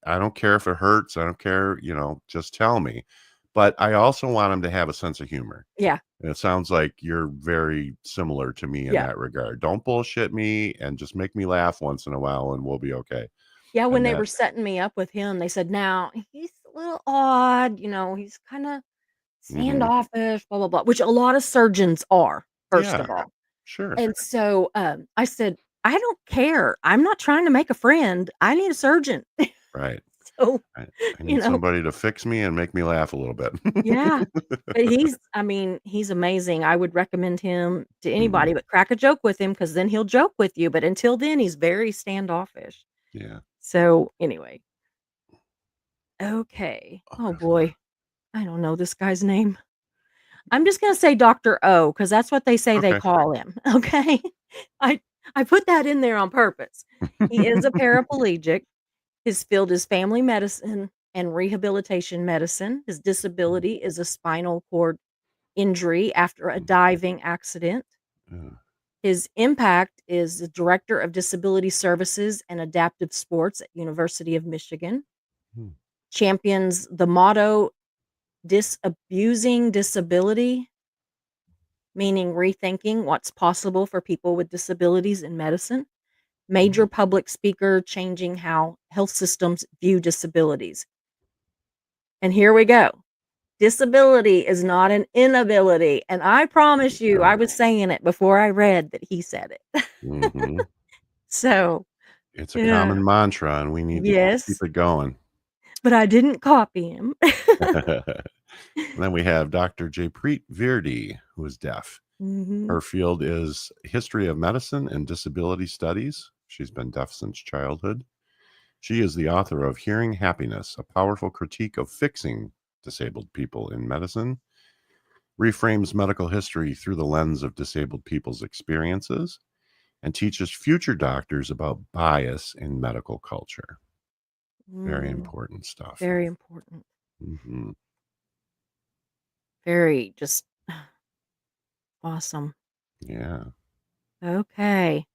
I don't care if it hurts, I don't care, just tell me. But I also want him to have a sense of humor. Yeah, And it sounds like you're very similar to me in yeah. that regard. Don't bullshit me, and just make me laugh once in a while, and we'll be okay. Yeah, when And they that were setting me up with him, they said, "Now, he's a little odd, he's kinda Mhm. standoffish, blah, blah, blah," which a lot of surgeons are, first Yeah, of all. sure. And so, I said, "I don't care. I'm not trying to make a friend. I need a surgeon." Right. So, I you need know somebody to fix me and make me laugh a little bit. yeah. But he's amazing. I would recommend him to Mhm. anybody, but crack a joke with him, because then he'll joke with you, but until then, he's very standoffish. Yeah. So, anyway. Okay. Oh, boy. I don't know this guy's name. I'm just gonna say Doctor O, because that's what they say they Okay. call him, okay? I I put that in there on purpose. He is a paraplegic. His field is family medicine and rehabilitation medicine. His disability is a spinal cord injury after a diving accident. Uh, His impact is the director of disability services and adaptive sports at University of Michigan. hmm, Champions the motto disabusing disability, meaning rethinking what's possible for people with disabilities in medicine. Major hmm. public speaker changing how health systems view disabilities. And here we go. Disability is not an inability. And I promise you, I Yeah. was saying it before I read that he said it. Hmm. So, It's a yeah. common mantra, and we need to keep Yes, it going. but I didn't copy him. And then we have Dr. Jaypreet Virdi, who is deaf. Mhm. Her field is history of medicine and disability studies. She's been deaf since childhood. She is the author of Hearing Happiness, a powerful critique of fixing disabled people in medicine, reframes medical history through the lens of disabled people's experiences, and teaches future doctors about bias in medical culture. Very Mm, important stuff. very important. Hmm. Very just awesome. Yeah. Okay.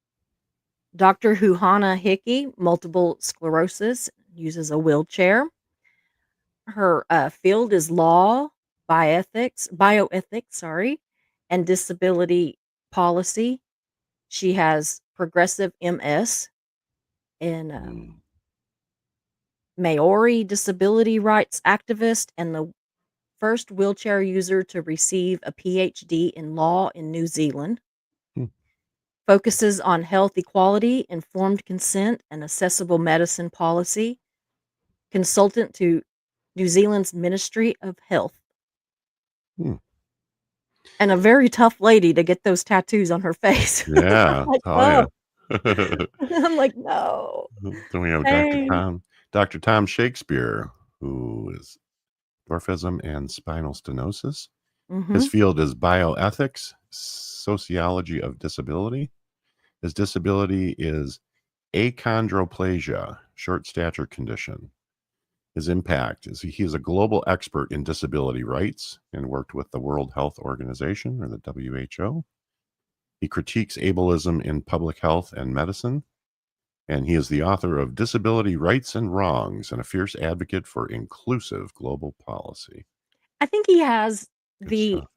Dr. Huhana Hickey, multiple sclerosis, uses a wheelchair. Her field is law, bioethics, sorry, and disability policy. She has progressive MS and Mm. Maori disability rights activist and the first wheelchair user to receive a PhD in law in New Zealand. Hmm. Focuses on health equality, informed consent, and accessible medicine policy. Consultant to New Zealand's Ministry of Health. Hmm. And a very tough lady to get those tattoos on her face. I'm Yeah. like, Oh, "Oh." yeah. I'm like, "No. Then we have Dang." Dr. Tom Shakespeare, who is dwarfism and spinal stenosis. His Mhm. field is bioethics, sociology of disability. His disability is achondroplasia, short stature condition. His impact is he is a global expert in disability rights and worked with the World Health Organization or the WHO. He critiques ableism in public health and medicine, and he is the author of Disability Rights and Wrongs and a fierce advocate for inclusive global policy. I think he has Good the stuff.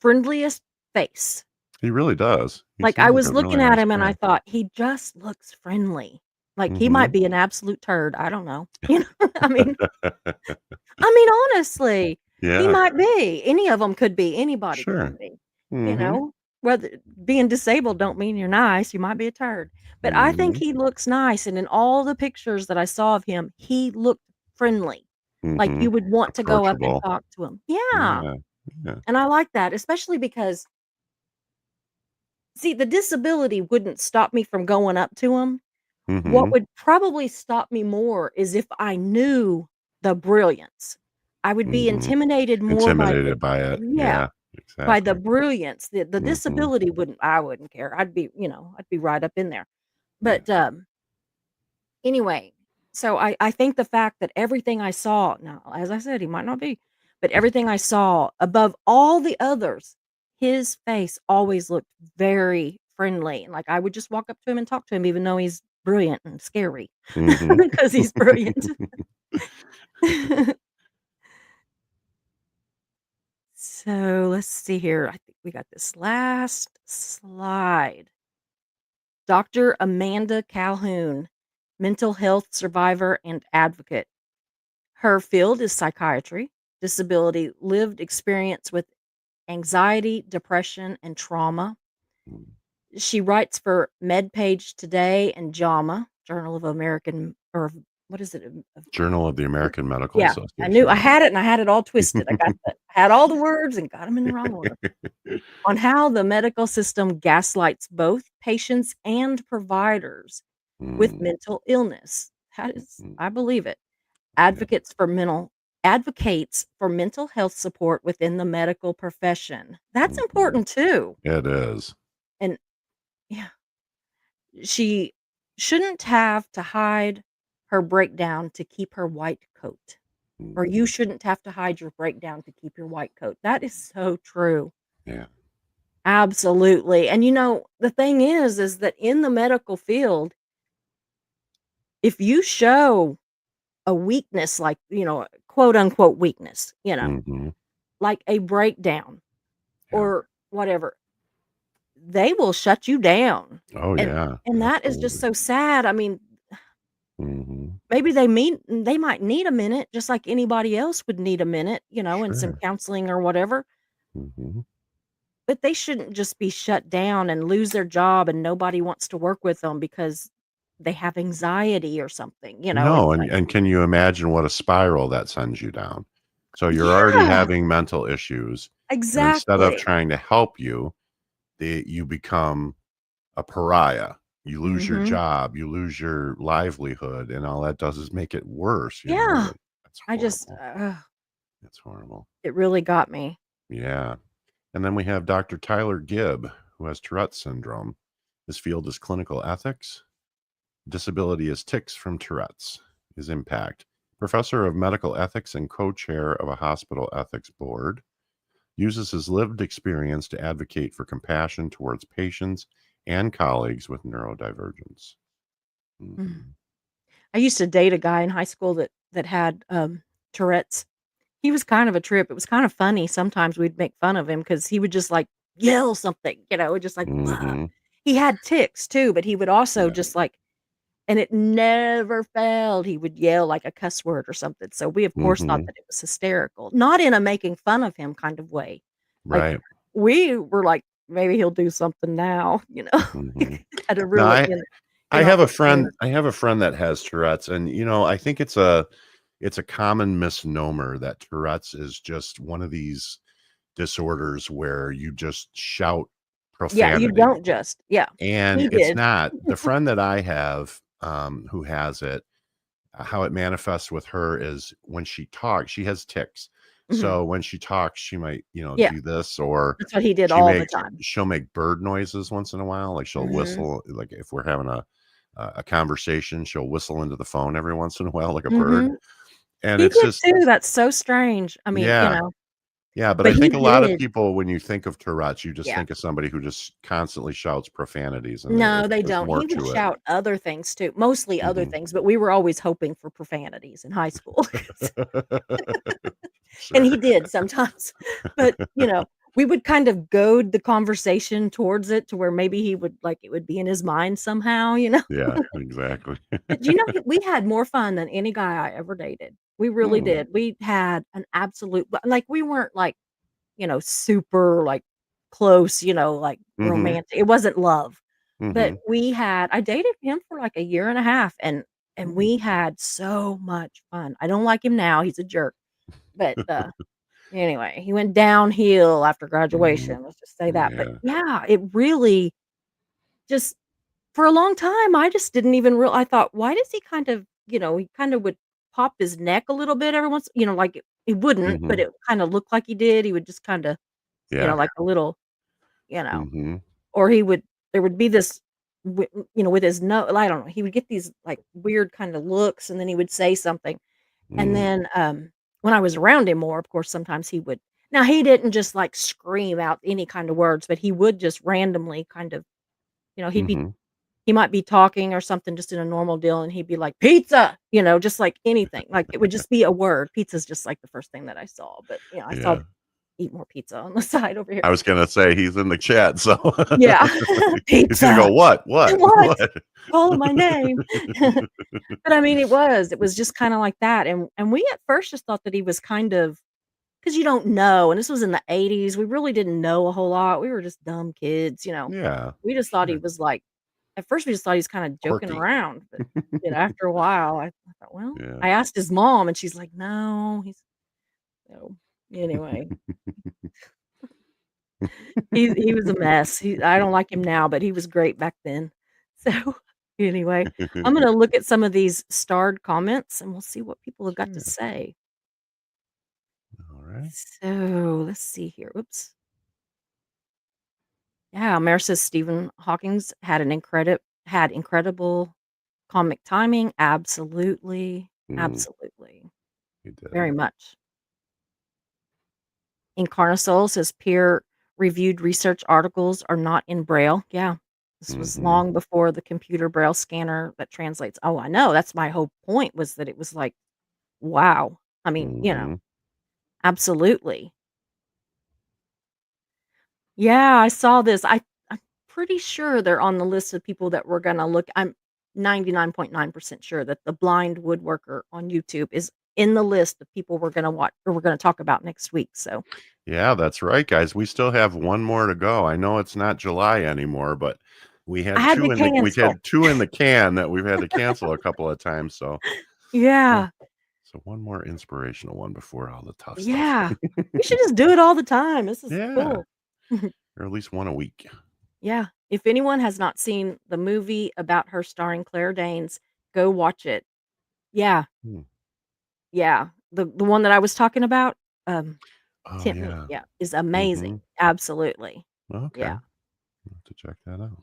friendliest face. He really does. He Like, I seems like was a really looking at nice him and I guy. thought, "He just looks friendly." Like, he might Mhm. be an absolute turd, I don't know. You know? I mean, honestly, he Yeah, might be. Any of them could be. Anybody can sure. be, you Mhm. know? Whether being disabled don't mean you're nice, you might be a turd. But I think Mhm. he looks nice, and in all the pictures that I saw of him, he looked friendly. Like, you Mhm. would want to go up and Approachable. talk to him. Yeah, Yeah. Yeah. and I like that, especially because see, the disability wouldn't stop me from going up to him. What Mhm. would probably stop me more is if I knew the brilliance. I would be Mhm. intimidated more by the Intimidated by it. yeah, Yeah, by the exactly. brilliance. The Mhm. disability wouldn't I wouldn't care. I'd be right up in there. Yeah. But, anyway, so I think the fact that everything I saw now, as I said, he might not be, but everything I saw above all the others, his face always looked very friendly, and, like, I would just walk up to him and talk to him even though he's brilliant and scary Mhm. because he's brilliant. So, let's see here. I think we got this last slide. Dr. Amanda Calhoun, mental health survivor and advocate. Her field is psychiatry, disability, lived experience with anxiety, depression, and trauma. She writes for MedPage Today and JAMA, Journal of American, or what is it? Journal of the American Medical Yeah, I knew I Association. had it and I had it all twisted. I had all the words and got them in the wrong order. On how the medical system gaslights both patients and providers with Mm, mental illness. That is, mm, I believe it. yeah, Advocates for mental health support within the medical profession. That's mhm. important too. It is. And yeah, She shouldn't have to hide her breakdown to keep her white coat, or you Mhm. shouldn't have to hide your breakdown to keep your white coat. That is so true. Yeah. Absolutely. And the thing is that in the medical field, if you show a weakness, like, quote unquote weakness, Mhm. like a breakdown Yeah. or whatever, they will shut you down. Oh, And yeah. and that is just Absolutely. so sad. I mean, Mhm. maybe they might need a minute just like anybody else would need a minute, and some Sure. counseling or whatever, Mhm. but they shouldn't just be shut down and lose their job and nobody wants to work with them because they have anxiety or something, No, it's and like, and can you imagine what a spiral that sends you down? So you're already yeah, having mental issues, and instead of exactly. trying to help you, you become a pariah. You lose your Mhm. job, you lose your livelihood, and all that does is make it worse, Yeah. That's I just horrible. It's horrible. it really got me. Yeah. And then we have Dr. Tyler Gibb, who has Tourette's syndrome. His field is clinical ethics. Disability is tics from Tourette's. His impact. Professor of medical ethics and co chair of a hospital ethics board. Uses his lived experience to advocate for compassion towards patients and colleagues with neurodivergence. Mm. Mhm. I used to date a guy in high school that had, Tourette's. He was kind of a trip. It was kind of funny. Sometimes we'd make fun of him because he would just, like, yell something, just like, "Wah." Mhm. He had tics too, but he would also Yeah. just, like, and it never failed. He would yell like a cuss word or something. So we, of course, thought Mhm. that it was hysterical, not in a making fun of him kind of way. Like, Right. we were like, "Maybe he'll do something now," Mhm. At a No, really inartful. I have a friend that has Tourette's, and, I think it's a common misnomer that Tourette's is just one of these disorders where you just shout Yeah, you profanity, don't just yeah. and He it's did. not. The friend that I have, who has it, how it manifests with her is when she talks, she has tics. Mhm. So when she talks, she might, Yeah, do this, or that's what he did she all the makes time. she'll make bird noises once in a while. Like she'll Mhm. whistle, like if we're having a conversation, she'll whistle into the phone every once in a while, like a bird. Mhm. And He it's did just, too, that's so strange. I mean, yeah, yeah. But but I he think a lot of did. people, when you think of Tourette's, you just Yeah. think of somebody who just constantly shouts profanities, and No, they there's don't. more He would to it. shout other things too, mostly other Mhm. things, but we were always hoping for profanities in high school. And he Sure. did sometimes. But, we would kind of goad the conversation towards it to where maybe he would like, it would be in his mind somehow. Yeah, exactly. But, we had more fun than any guy I ever dated. We really Mm, did. We had an absolute like, we weren't, like, super, like, close, like, mhm, romantic. It wasn't love. But mhm. I dated him for, like, a year and a half, and Mm, we had so much fun. I don't like him now, he's a jerk. But, anyway, he went downhill after mhm. graduation, let's just say that. But, Yeah. yeah, it really just for a long time, I just didn't even real I thought, "Why does he kind of" he kinda would pop his neck a little bit every once like, he wouldn't, but Mhm. it kinda looked like he did. He would just kinda, Yeah. like a little, you know Mhm. or there would be this with his no I don't know, he would get these, like, weird kinda looks, and then he would say something, and Mm. then, when I was around him more, of course, sometimes he would now he didn't just, like, scream out any kind of words, but he would just randomly kind of Mhm. he might be talking or something just in a normal deal, and he'd be like, "Pizza!" Just like anything, like, it would just be a word. Pizza's just, like, the first thing that I saw, but, I saw Yeah. eat more pizza on the side over here. I was gonna say he's in the chat, so Yeah. he's gonna go, "Pizza! "What? What? What? What?" Calling my name." But, I mean, it was just kinda like that, and we at first just thought that he was kind of, because you don't know, and this was in the '80s, we really didn't know a whole lot, we were just dumb kids. Yeah. We just thought he Sure. was, like at first we just thought he was kinda joking Quirky. around, but, after a while, I thought, "Well," Yeah. I asked his mom, and she's like, "No, he's" so, anyway, he was a mess. I don't like him now, but he was great back then. So, anyway, I'm gonna look at some of these starred comments, and we'll see what people have got to Sure. say. Alright. So, let's see here. Oops. Yeah, Mare says Stephen Hawking's had an had incredible comic timing. Absolutely. Mm, Absolutely. he did. Very much. Incarnasoul says peer-reviewed research articles are not in Braille. Yeah. This was Hmm. long before the computer Braille scanner that translates. Oh, I know. That's my whole point was that it was like, wow. I mean, Hmm. absolutely. Yeah, I saw this. I'm pretty sure they're on the list of people that we're gonna look. I'm 99.9% sure that the blind woodworker on YouTube is in the list of people we're gonna watch or we're gonna talk about next week. So Yeah, that's right, guys. We still have one more to go. I know it's not July anymore, but we I had had to we cancel. had two in the can that we've had to cancel a couple of times. So yeah, Yeah. so one more inspirational one before all the tough stuff. Yeah. We should just do it all the time. This is Yeah, cool. or at least one a week. Yeah. If anyone has not seen the movie about her starring Claire Danes, go watch it. Yeah. Hmm. Yeah. The one that I was talking about, um, Oh Tint Me, yeah. yeah, is Hmm. amazing. Absolutely. Okay, Yeah. I'll have to check that out.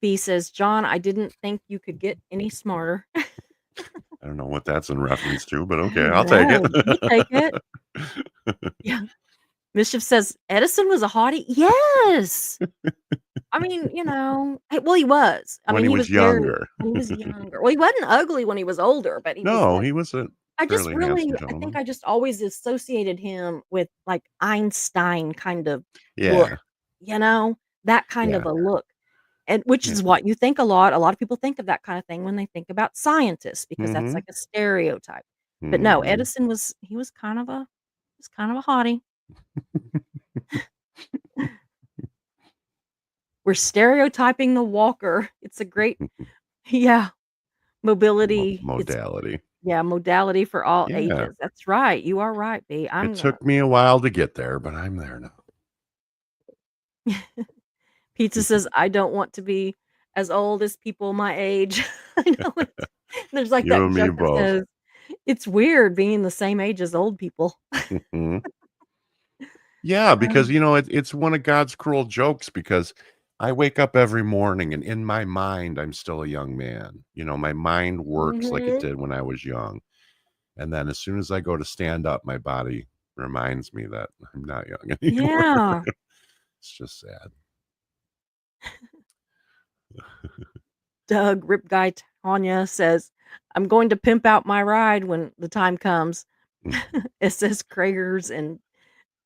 B says, "John, I didn't think you could get any smarter." I don't know what that's in reference to, but I okay, don't I'll take it. know. We'll take it. Yeah. Mischief says, "Edison was a hottie?" Yes. I mean, well, he was. I When mean, he he was was very younger. when he was younger. Well, he wasn't ugly when he was older, but he was No, like he was a I just fairly really handsome I think gentleman. I just always associated him with, like, Einstein kind of look, Yeah, you know? That kind of yeah, a look, and which yeah. is what you think a lot of people think of that kinda thing when they think about scientists because that's Mhm, like a stereotype. But no, mhm. Edison was kind of a hottie. We're stereotyping the walker. It's a great yeah, mobility. It's Modality. yeah, modality for all Yeah, ages. That's right. You are right, B. it I'm gonna took me a while to get there, but I'm there now. Pizza says, "I don't want to be as old as people my age." I know it. There's, like, You that and me joke that both. says, "It's weird being the same age as old people." Mhm. Yeah, because, Um, it's one of God's cruel jokes because I wake up every morning and in my mind, I'm still a young man. My mind works like it mhm. did when I was young. And then as soon as I go to stand up, my body reminds me that I'm not young anymore. Yeah. It's just sad. Doug, Rip Guy Tanya says, "I'm going to pimp out my ride when the time comes." Mm. It says Krager's and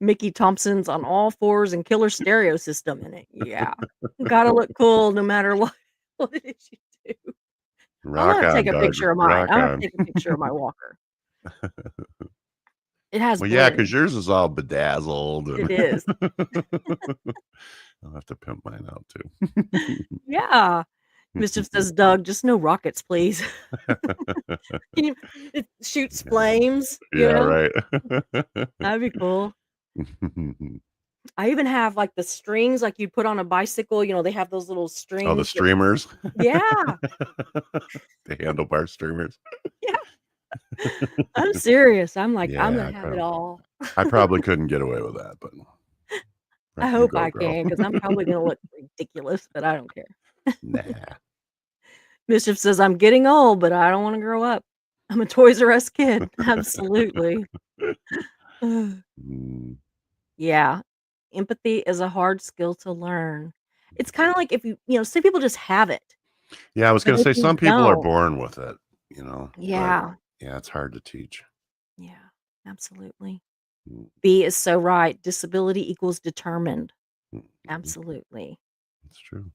Mickey Thompson's on all fours and killer stereo system in it. Yeah. Gotta look cool no matter what what it is you do. I'm gonna Rock have to take on, a Doug. picture of mine. Rock I'm gonna have to on. take a picture of my walker. It has Well, yeah, because bling. yours is all bedazzled It and is. I'll have to pimp mine out too. Yeah. Mischief says, "Doug, just no rockets, please." Can you it shoots Yeah. flames, Yeah, right. That'd be cool. I even have, like, the strings like you'd put on a bicycle, they have those little Oh, the strings that streamers? yeah, The handlebar streamers? yeah. I'm serious. I'm Yeah, gonna have it all. I probably couldn't get away with that, but I you hope go, I girl. can because 'cause I'm probably gonna look ridiculous, but I don't care. Nah. Mischief says, "I'm getting old, but I don't wanna grow up. I'm a Toys R Us kid." Absolutely. Mm. Yeah. Empathy is a hard skill to learn. It's kinda like if some people just have it, Yeah, I was but gonna if say you some people are don't born with it, but yeah, yeah, it's hard to teach. yeah, absolutely. Mm, B is so right. Disability equals determined. mhm. Absolutely. It's true.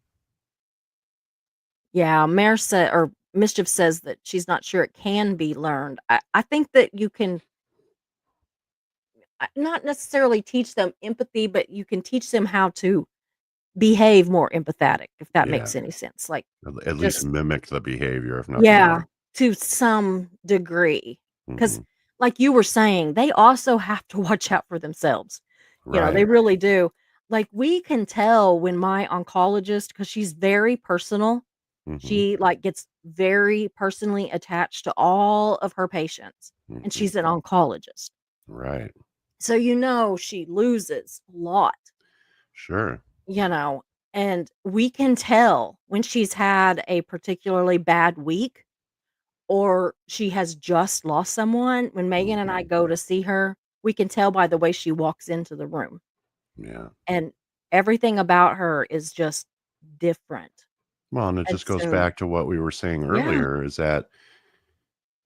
Yeah, Mare said or Mischief says that she's not sure it can be learned. I think that you can not necessarily teach them empathy, but you can teach them how to behave more empathetic, if that Yeah, makes any sense. Like, at least just mimic the behavior, if nothing yeah, else. to some degree. Because, Mhm. like you were saying, they also have to watch out for themselves. They Right. really do. Like, we can tell when my oncologist, because she's very personal, Mhm, she, like, gets very personally attached to all of her patients, and mhm. she's an oncologist. Right. So, she loses a lot, Sure. you know, And we can tell when she's had a particularly bad week or she has just lost someone. When Megan and I Mhm. go to see her, we can tell by the way she walks into the room. Yeah. And everything about her is just different. Well, and it And just goes so back to what we were saying yeah. earlier is that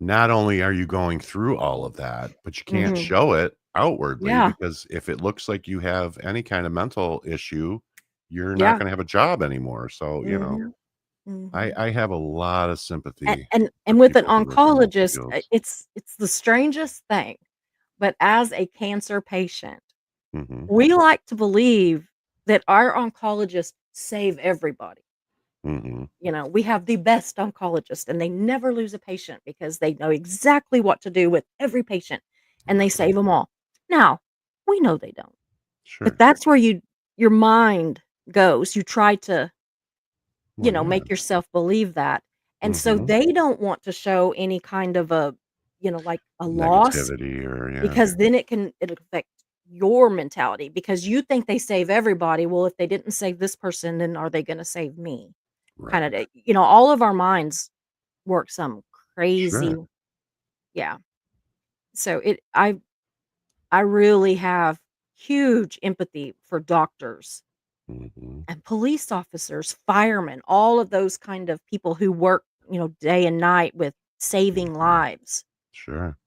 not only are you going through all of that, but you can't Mhm. show it outwardly Yeah. because if it looks like you have any kind of mental issue, you're not Yeah. going to have a job anymore. So, Mhm. Mhm. I have a lot of sympathy for And with an people who work in those oncologist, fields. it's the strangest thing, but as a cancer patient, Hmm. we like to believe that our oncologists save everybody. Hmm. We have the best oncologist, and they never lose a patient because they know exactly what to do with every patient, and they Right. save them all. Now, we know they don't, but Sure. that's where your mind goes. You try to Well, yeah. make yourself believe that. And so Hmm. they don't want to show any kind of like a loss Negativity or, yeah. because then it'll affect your mentality because you think they save everybody. Well, if they didn't save this person, then are they going to save me? Kind Right. of, all of our minds work some crazy, Sure. yeah. So I really have huge empathy for doctors Hmm. and police officers, firemen, all of those kind of people who work, day and night with saving Hmm. lives, Sure.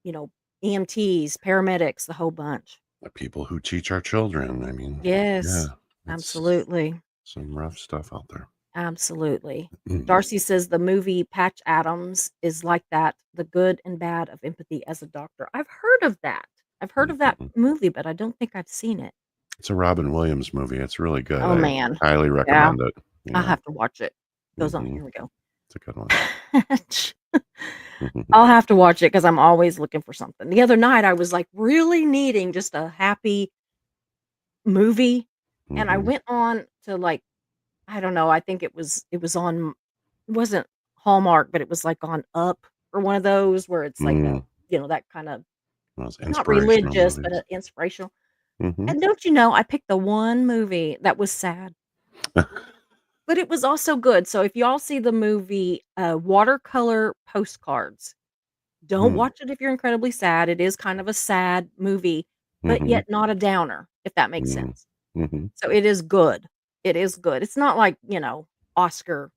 you know, EMTs, paramedics, the whole bunch. The people who teach our children. I mean, Yes, yeah, it's absolutely. some rough stuff out there. Absolutely. Mhm. Darcy says the movie Patch Adams is like that, the good and bad of empathy as a doctor. I've heard of that. I've heard of that Mhm. movie, but I don't think I've seen it. It's a Robin Williams movie. It's really good. Oh I man. highly Yeah. recommend it. I Yeah. have to watch it. Goes on. Mhm. Here we go. It's a good one. Mhm. I'll have to watch it because I'm always looking for something. The other night, I was like really needing just a happy movie, and I Mhm. went on to like I don't know. I think it was on. It wasn't Hallmark, but it was like on Up or one of those where it's like Mm. that kind of Those not inspirational religious, but movies. inspirational. Mhm. And don't you know, I picked the one movie that was sad, but it was also good. So if y'all see the movie Watercolor Postcards, don't Mm. watch it if you're incredibly sad. It is kind of a sad movie, but Mhm. yet not a downer, if that makes Mm. sense. Mhm. So it is good. It is good. It's not like, Oscar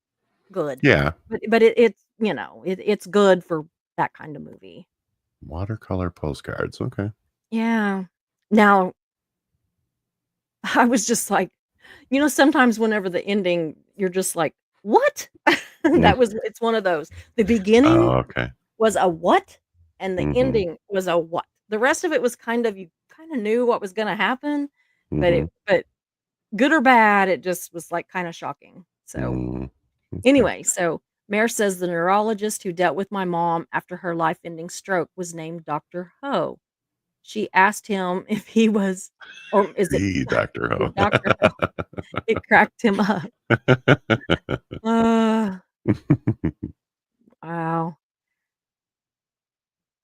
good, Yeah. but it's good for that kind of movie. Watercolor postcards. Okay. Yeah. Now, I was just like, sometimes whenever the ending, you're just like, "What?" Mm. It's one of those. The beginning Oh, okay. was a what, and the Mhm. ending was a what. The rest of it was kind of you kinda knew what was gonna happen, Mhm. but good or bad, it just was, like, kinda shocking. So, Mm. Okay. anyway, Mare says the neurologist who dealt with my mom after her life-ending stroke was named Doctor Ho. She asked him if he was or is it The Doctor the Ho. Doctor Ho? It cracked him up. Uh, wow.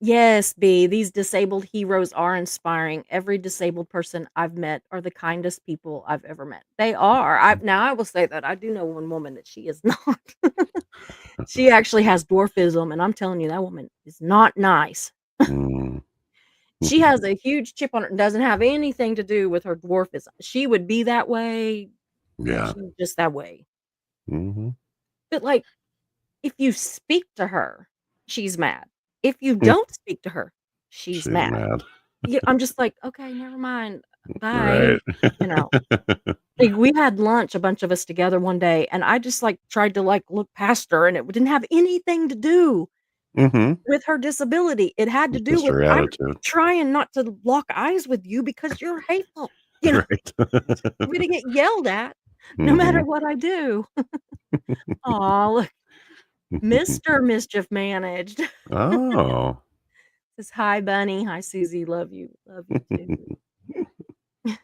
Yes, B, these disabled heroes are inspiring. Every disabled person I've met are the kindest people I've ever met. They are. I will say that I do know one woman that she is not. She actually has dwarfism, and I'm telling you, that woman is not nice. Mm. She has a huge chip on her, and doesn't have anything to do with her dwarfism. She would be that way. Yeah. She's just that way. Mhm. But like, if you speak to her, she's mad. If you Mm. don't speak to her, she's She's mad. mad. Yeah, I'm just like, "Okay, never mind. Bye." Right. You know? Like, we had lunch, a bunch of us together one day, and I just, like, tried to, like, look past her, and it didn't have anything to do Mhm. with her disability. It had to It's do just with, her "I'm attitude. trying not to lock eyes with you because you're hateful." You know? Right. I'm gonna get yelled at no matter Mhm. what I do. Aw, look, Mr. Mischief Managed. Oh. Says, "Hi, Bunny. Hi, Susie. Love you. Love you too."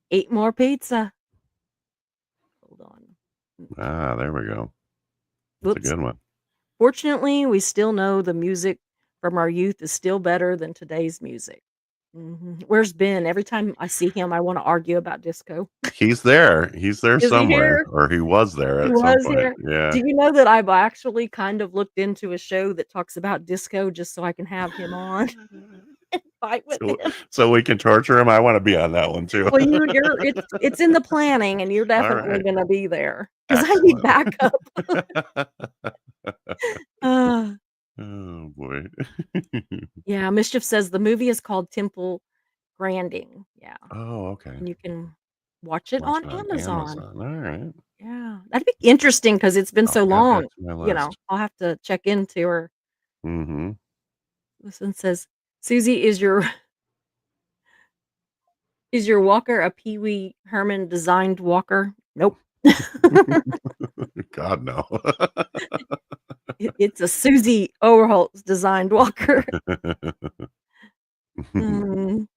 Eat more pizza. Hold on. Ah, there we go. That's a Whoops. good one. Fortunately, we still know the music from our youth is still better than today's music. Where's Ben? Every time I see him, I want to argue about disco. He's there. He's there Is he somewhere, here? or he was there He at some was point. here. Yeah. Do you know that I've actually kind of looked into a show that talks about disco just so I can have him on and fight with So, him? so we can torture him. I want to be on that one too. Well, you're it's in the planning, and you're All definitely right. gonna be there because I need Excellent. backup. Uh, Oh boy. yeah, Mischief says the movie is called Temple Grandin. Yeah, Oh, okay. and you can watch it Watch on it on Amazon. Amazon. All right. Yeah, that'd be interesting because 'cause it's been I'll so add that long, to my list. I'll have to check into her. Mm-hmm. This one says, "Susie, is your walker a Pee Wee Herman designed walker?" Nope. God no. It's a Susie Overholtz designed walker. Mm.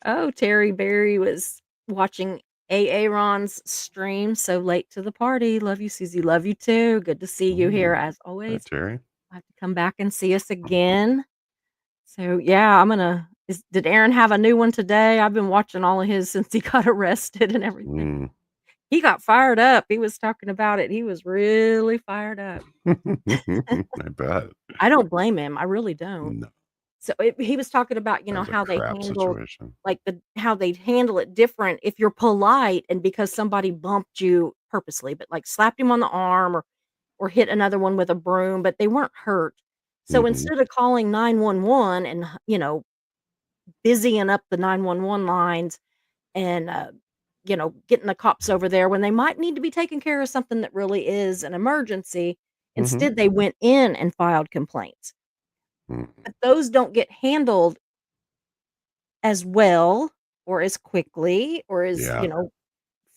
Oh, Terry Berry was watching Aaron's stream, so late to the party. Love you, Susie. Love you too. Good to see you here Ooh, as hi, always. Terry. Have to come back and see us again. So yeah, did Aaron have a new one today? I've been watching all of his since he got arrested and everything. Mm. He got fired up. He was talking about it. He was really fired up. I bet. I don't blame him. I really don't. No, So he was talking about, that was a how they crap handle situation. like how they handle it different if you're polite and because somebody bumped you purposely, but like slapped him on the arm or hit another one with a broom, but they weren't hurt. So Mm-hmm. instead of calling 911 and busying up the 911 lines and getting the cops over there when they might need to be taking care of something that really is an emergency, Mm-hmm. instead they went in and filed complaints. Mm. But those don't get handled as well or as quickly or as, Yeah.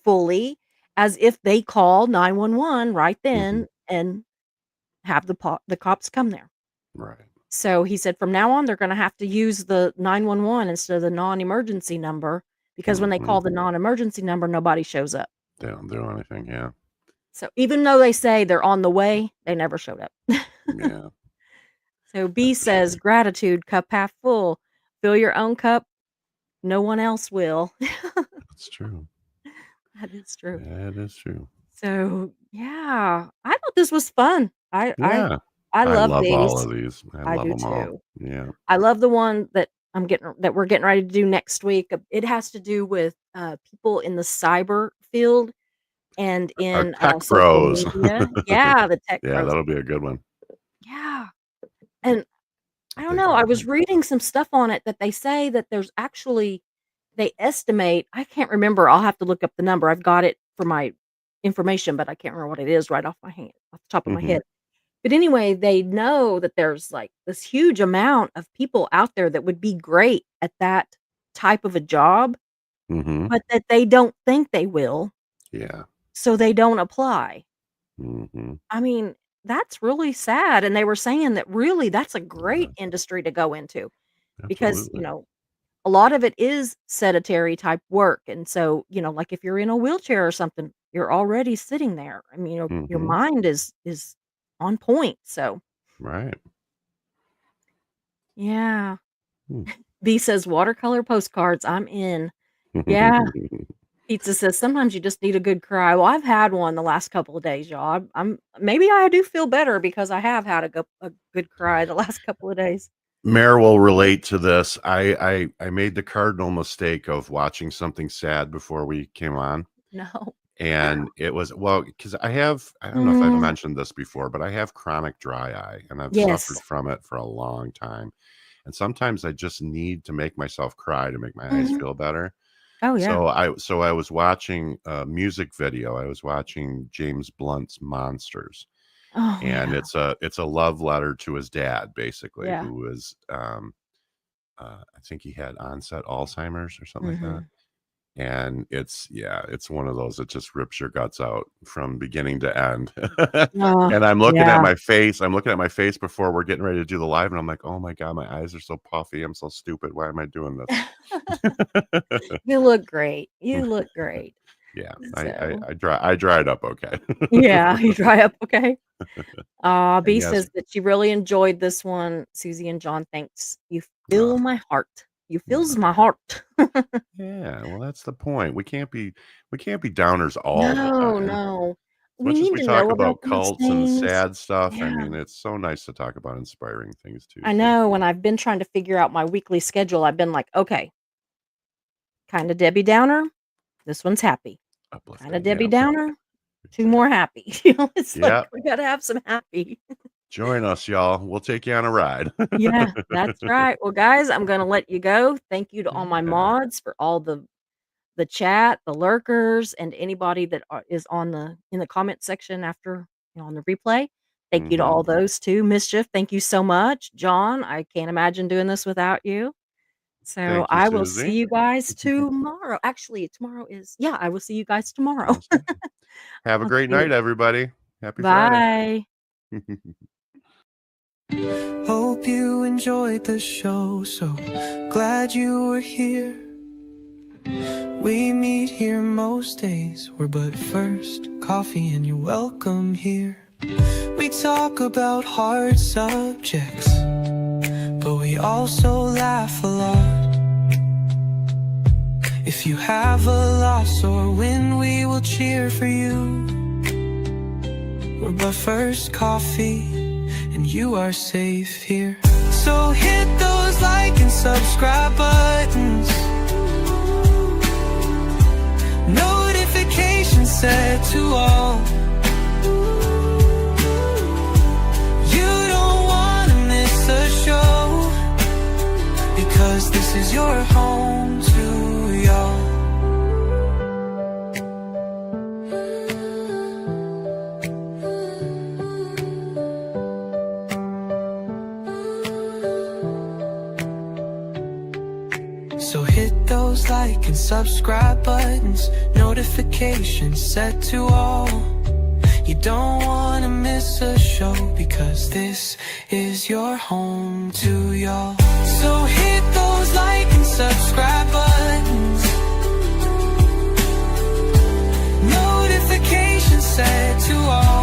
fully as if they call 911 right Mm-hmm. then and have the cops come there. Right. So he said from now on they're going to have to use the 911 instead of the non-emergency number because when they Mm-hmm. call the non-emergency number nobody shows up. They don't do anything. Yeah. So even though they say they're on the way, they never showed up. Yeah. So B That's a says shame. gratitude cup half full. Fill your own cup. No one else will. That's true. That is true. That is true. So, yeah, I thought this was fun. Yeah. I I love love all these. of these. I I love do them all. too. Yeah. I love the one that we're getting ready to do next week. It has to do with people in the cyber field and Our in tech social bros. media. Yeah, the tech Yeah, pros. that'll be a good one. Yeah. And I don't Dig know. I that. was reading some stuff on it that they say that there's actually they estimate, I can't remember. I'll have to look up the number. I've got it for my information, but I can't remember what it is right off the top of my Mm-hmm. head. But anyway, they know that there's like this huge amount of people out there that would be great at that type of a job, Mm-hmm. but that they don't think they will, Yeah. so they don't apply. Mm-hmm. I mean, that's really sad. And they were saying that really that's a Yeah. great industry to go into because, Absolutely. a lot of it is sedentary type work. And so, like if you're in a wheelchair or something, you're already sitting there. I mean, your Mm-hmm. mind is on point. So, Right. yeah. Hmm. B says watercolor postcards. I'm in. Yeah. Pizza says sometimes you just need a good cry. Well, I've had one the last couple of days, y'all. I'm maybe I do feel better because I have had a good cry the last couple of days. Mayor will relate to this. I made the cardinal mistake of watching something sad before we came on. No. And it was because I don't know if I've Mm, mentioned this before, but I have chronic dry eye and I've suffered yes. from it for a long time. And sometimes I just need to make myself cry to make my eyes Mhm. feel better. Oh yeah. So I was watching a music video. I was watching James Blunt's Monsters. Oh And yeah. it's a love letter to his dad, basically, Yeah. who was I think he had onset Alzheimer's or something like that. Mhm. And it's one of those that just rips your guts out from beginning to end. Oh, And I'm looking at yeah. my face. I'm looking at my face before we're getting ready to do the live, and I'm like, oh my God, my eyes are so puffy. I'm so stupid. Why am I doing this? You look great. You look great. Yeah, So, I dried up okay. yeah, you dry up okay? And B yes, says that she really enjoyed this one. Susie and John, thanks. You uh, fill my heart. You fills my heart. Yeah, well, that's the point. We can't be downers all the No, time. no. As We much as need we to talk know about about those cults and things. sad stuff, I Yeah. mean, it's so nice to talk about inspiring things too. I So know when I've been trying to figure out my weekly schedule, I've been like, okay, kind of Debbie Downer. This one's happy. Kind of uplifting. Debbie Yeah, Downer. Two exactly. more happy. You know, it's like Yeah, we got to have some happy. join us, y'all. We'll take you on a ride. Yeah, that's right. Well, guys, I'm going to let you go. Thank you to all my Yeah, mods for all the chat, the lurkers, and anybody that is on the in the comment section after on the replay. Thank you to hmm all those too. Mischief, thank you so much. John, I can't imagine doing this without you. So Thank you, I will see Susie. you guys tomorrow. Actually, tomorrow is I will see you guys tomorrow. Awesome. Have a I'll great see night, you. everybody. Happy Friday. Bye. Hope you enjoyed the show, so glad you were here. We meet here most days, we're but first coffee and you're welcome here. We talk about hard subjects, but we also laugh a lot. If you have a loss or win, we will cheer for you. We're but first coffee and you are safe here. So hit those like and subscribe buttons, notifications set to all. You don't want to miss a show, because this is your home to y'all. So hit those like and subscribe buttons, notifications set to all. You don't want to miss a show, because this is your home to y'all. So hit those like and subscribe buttons, notifications set to all.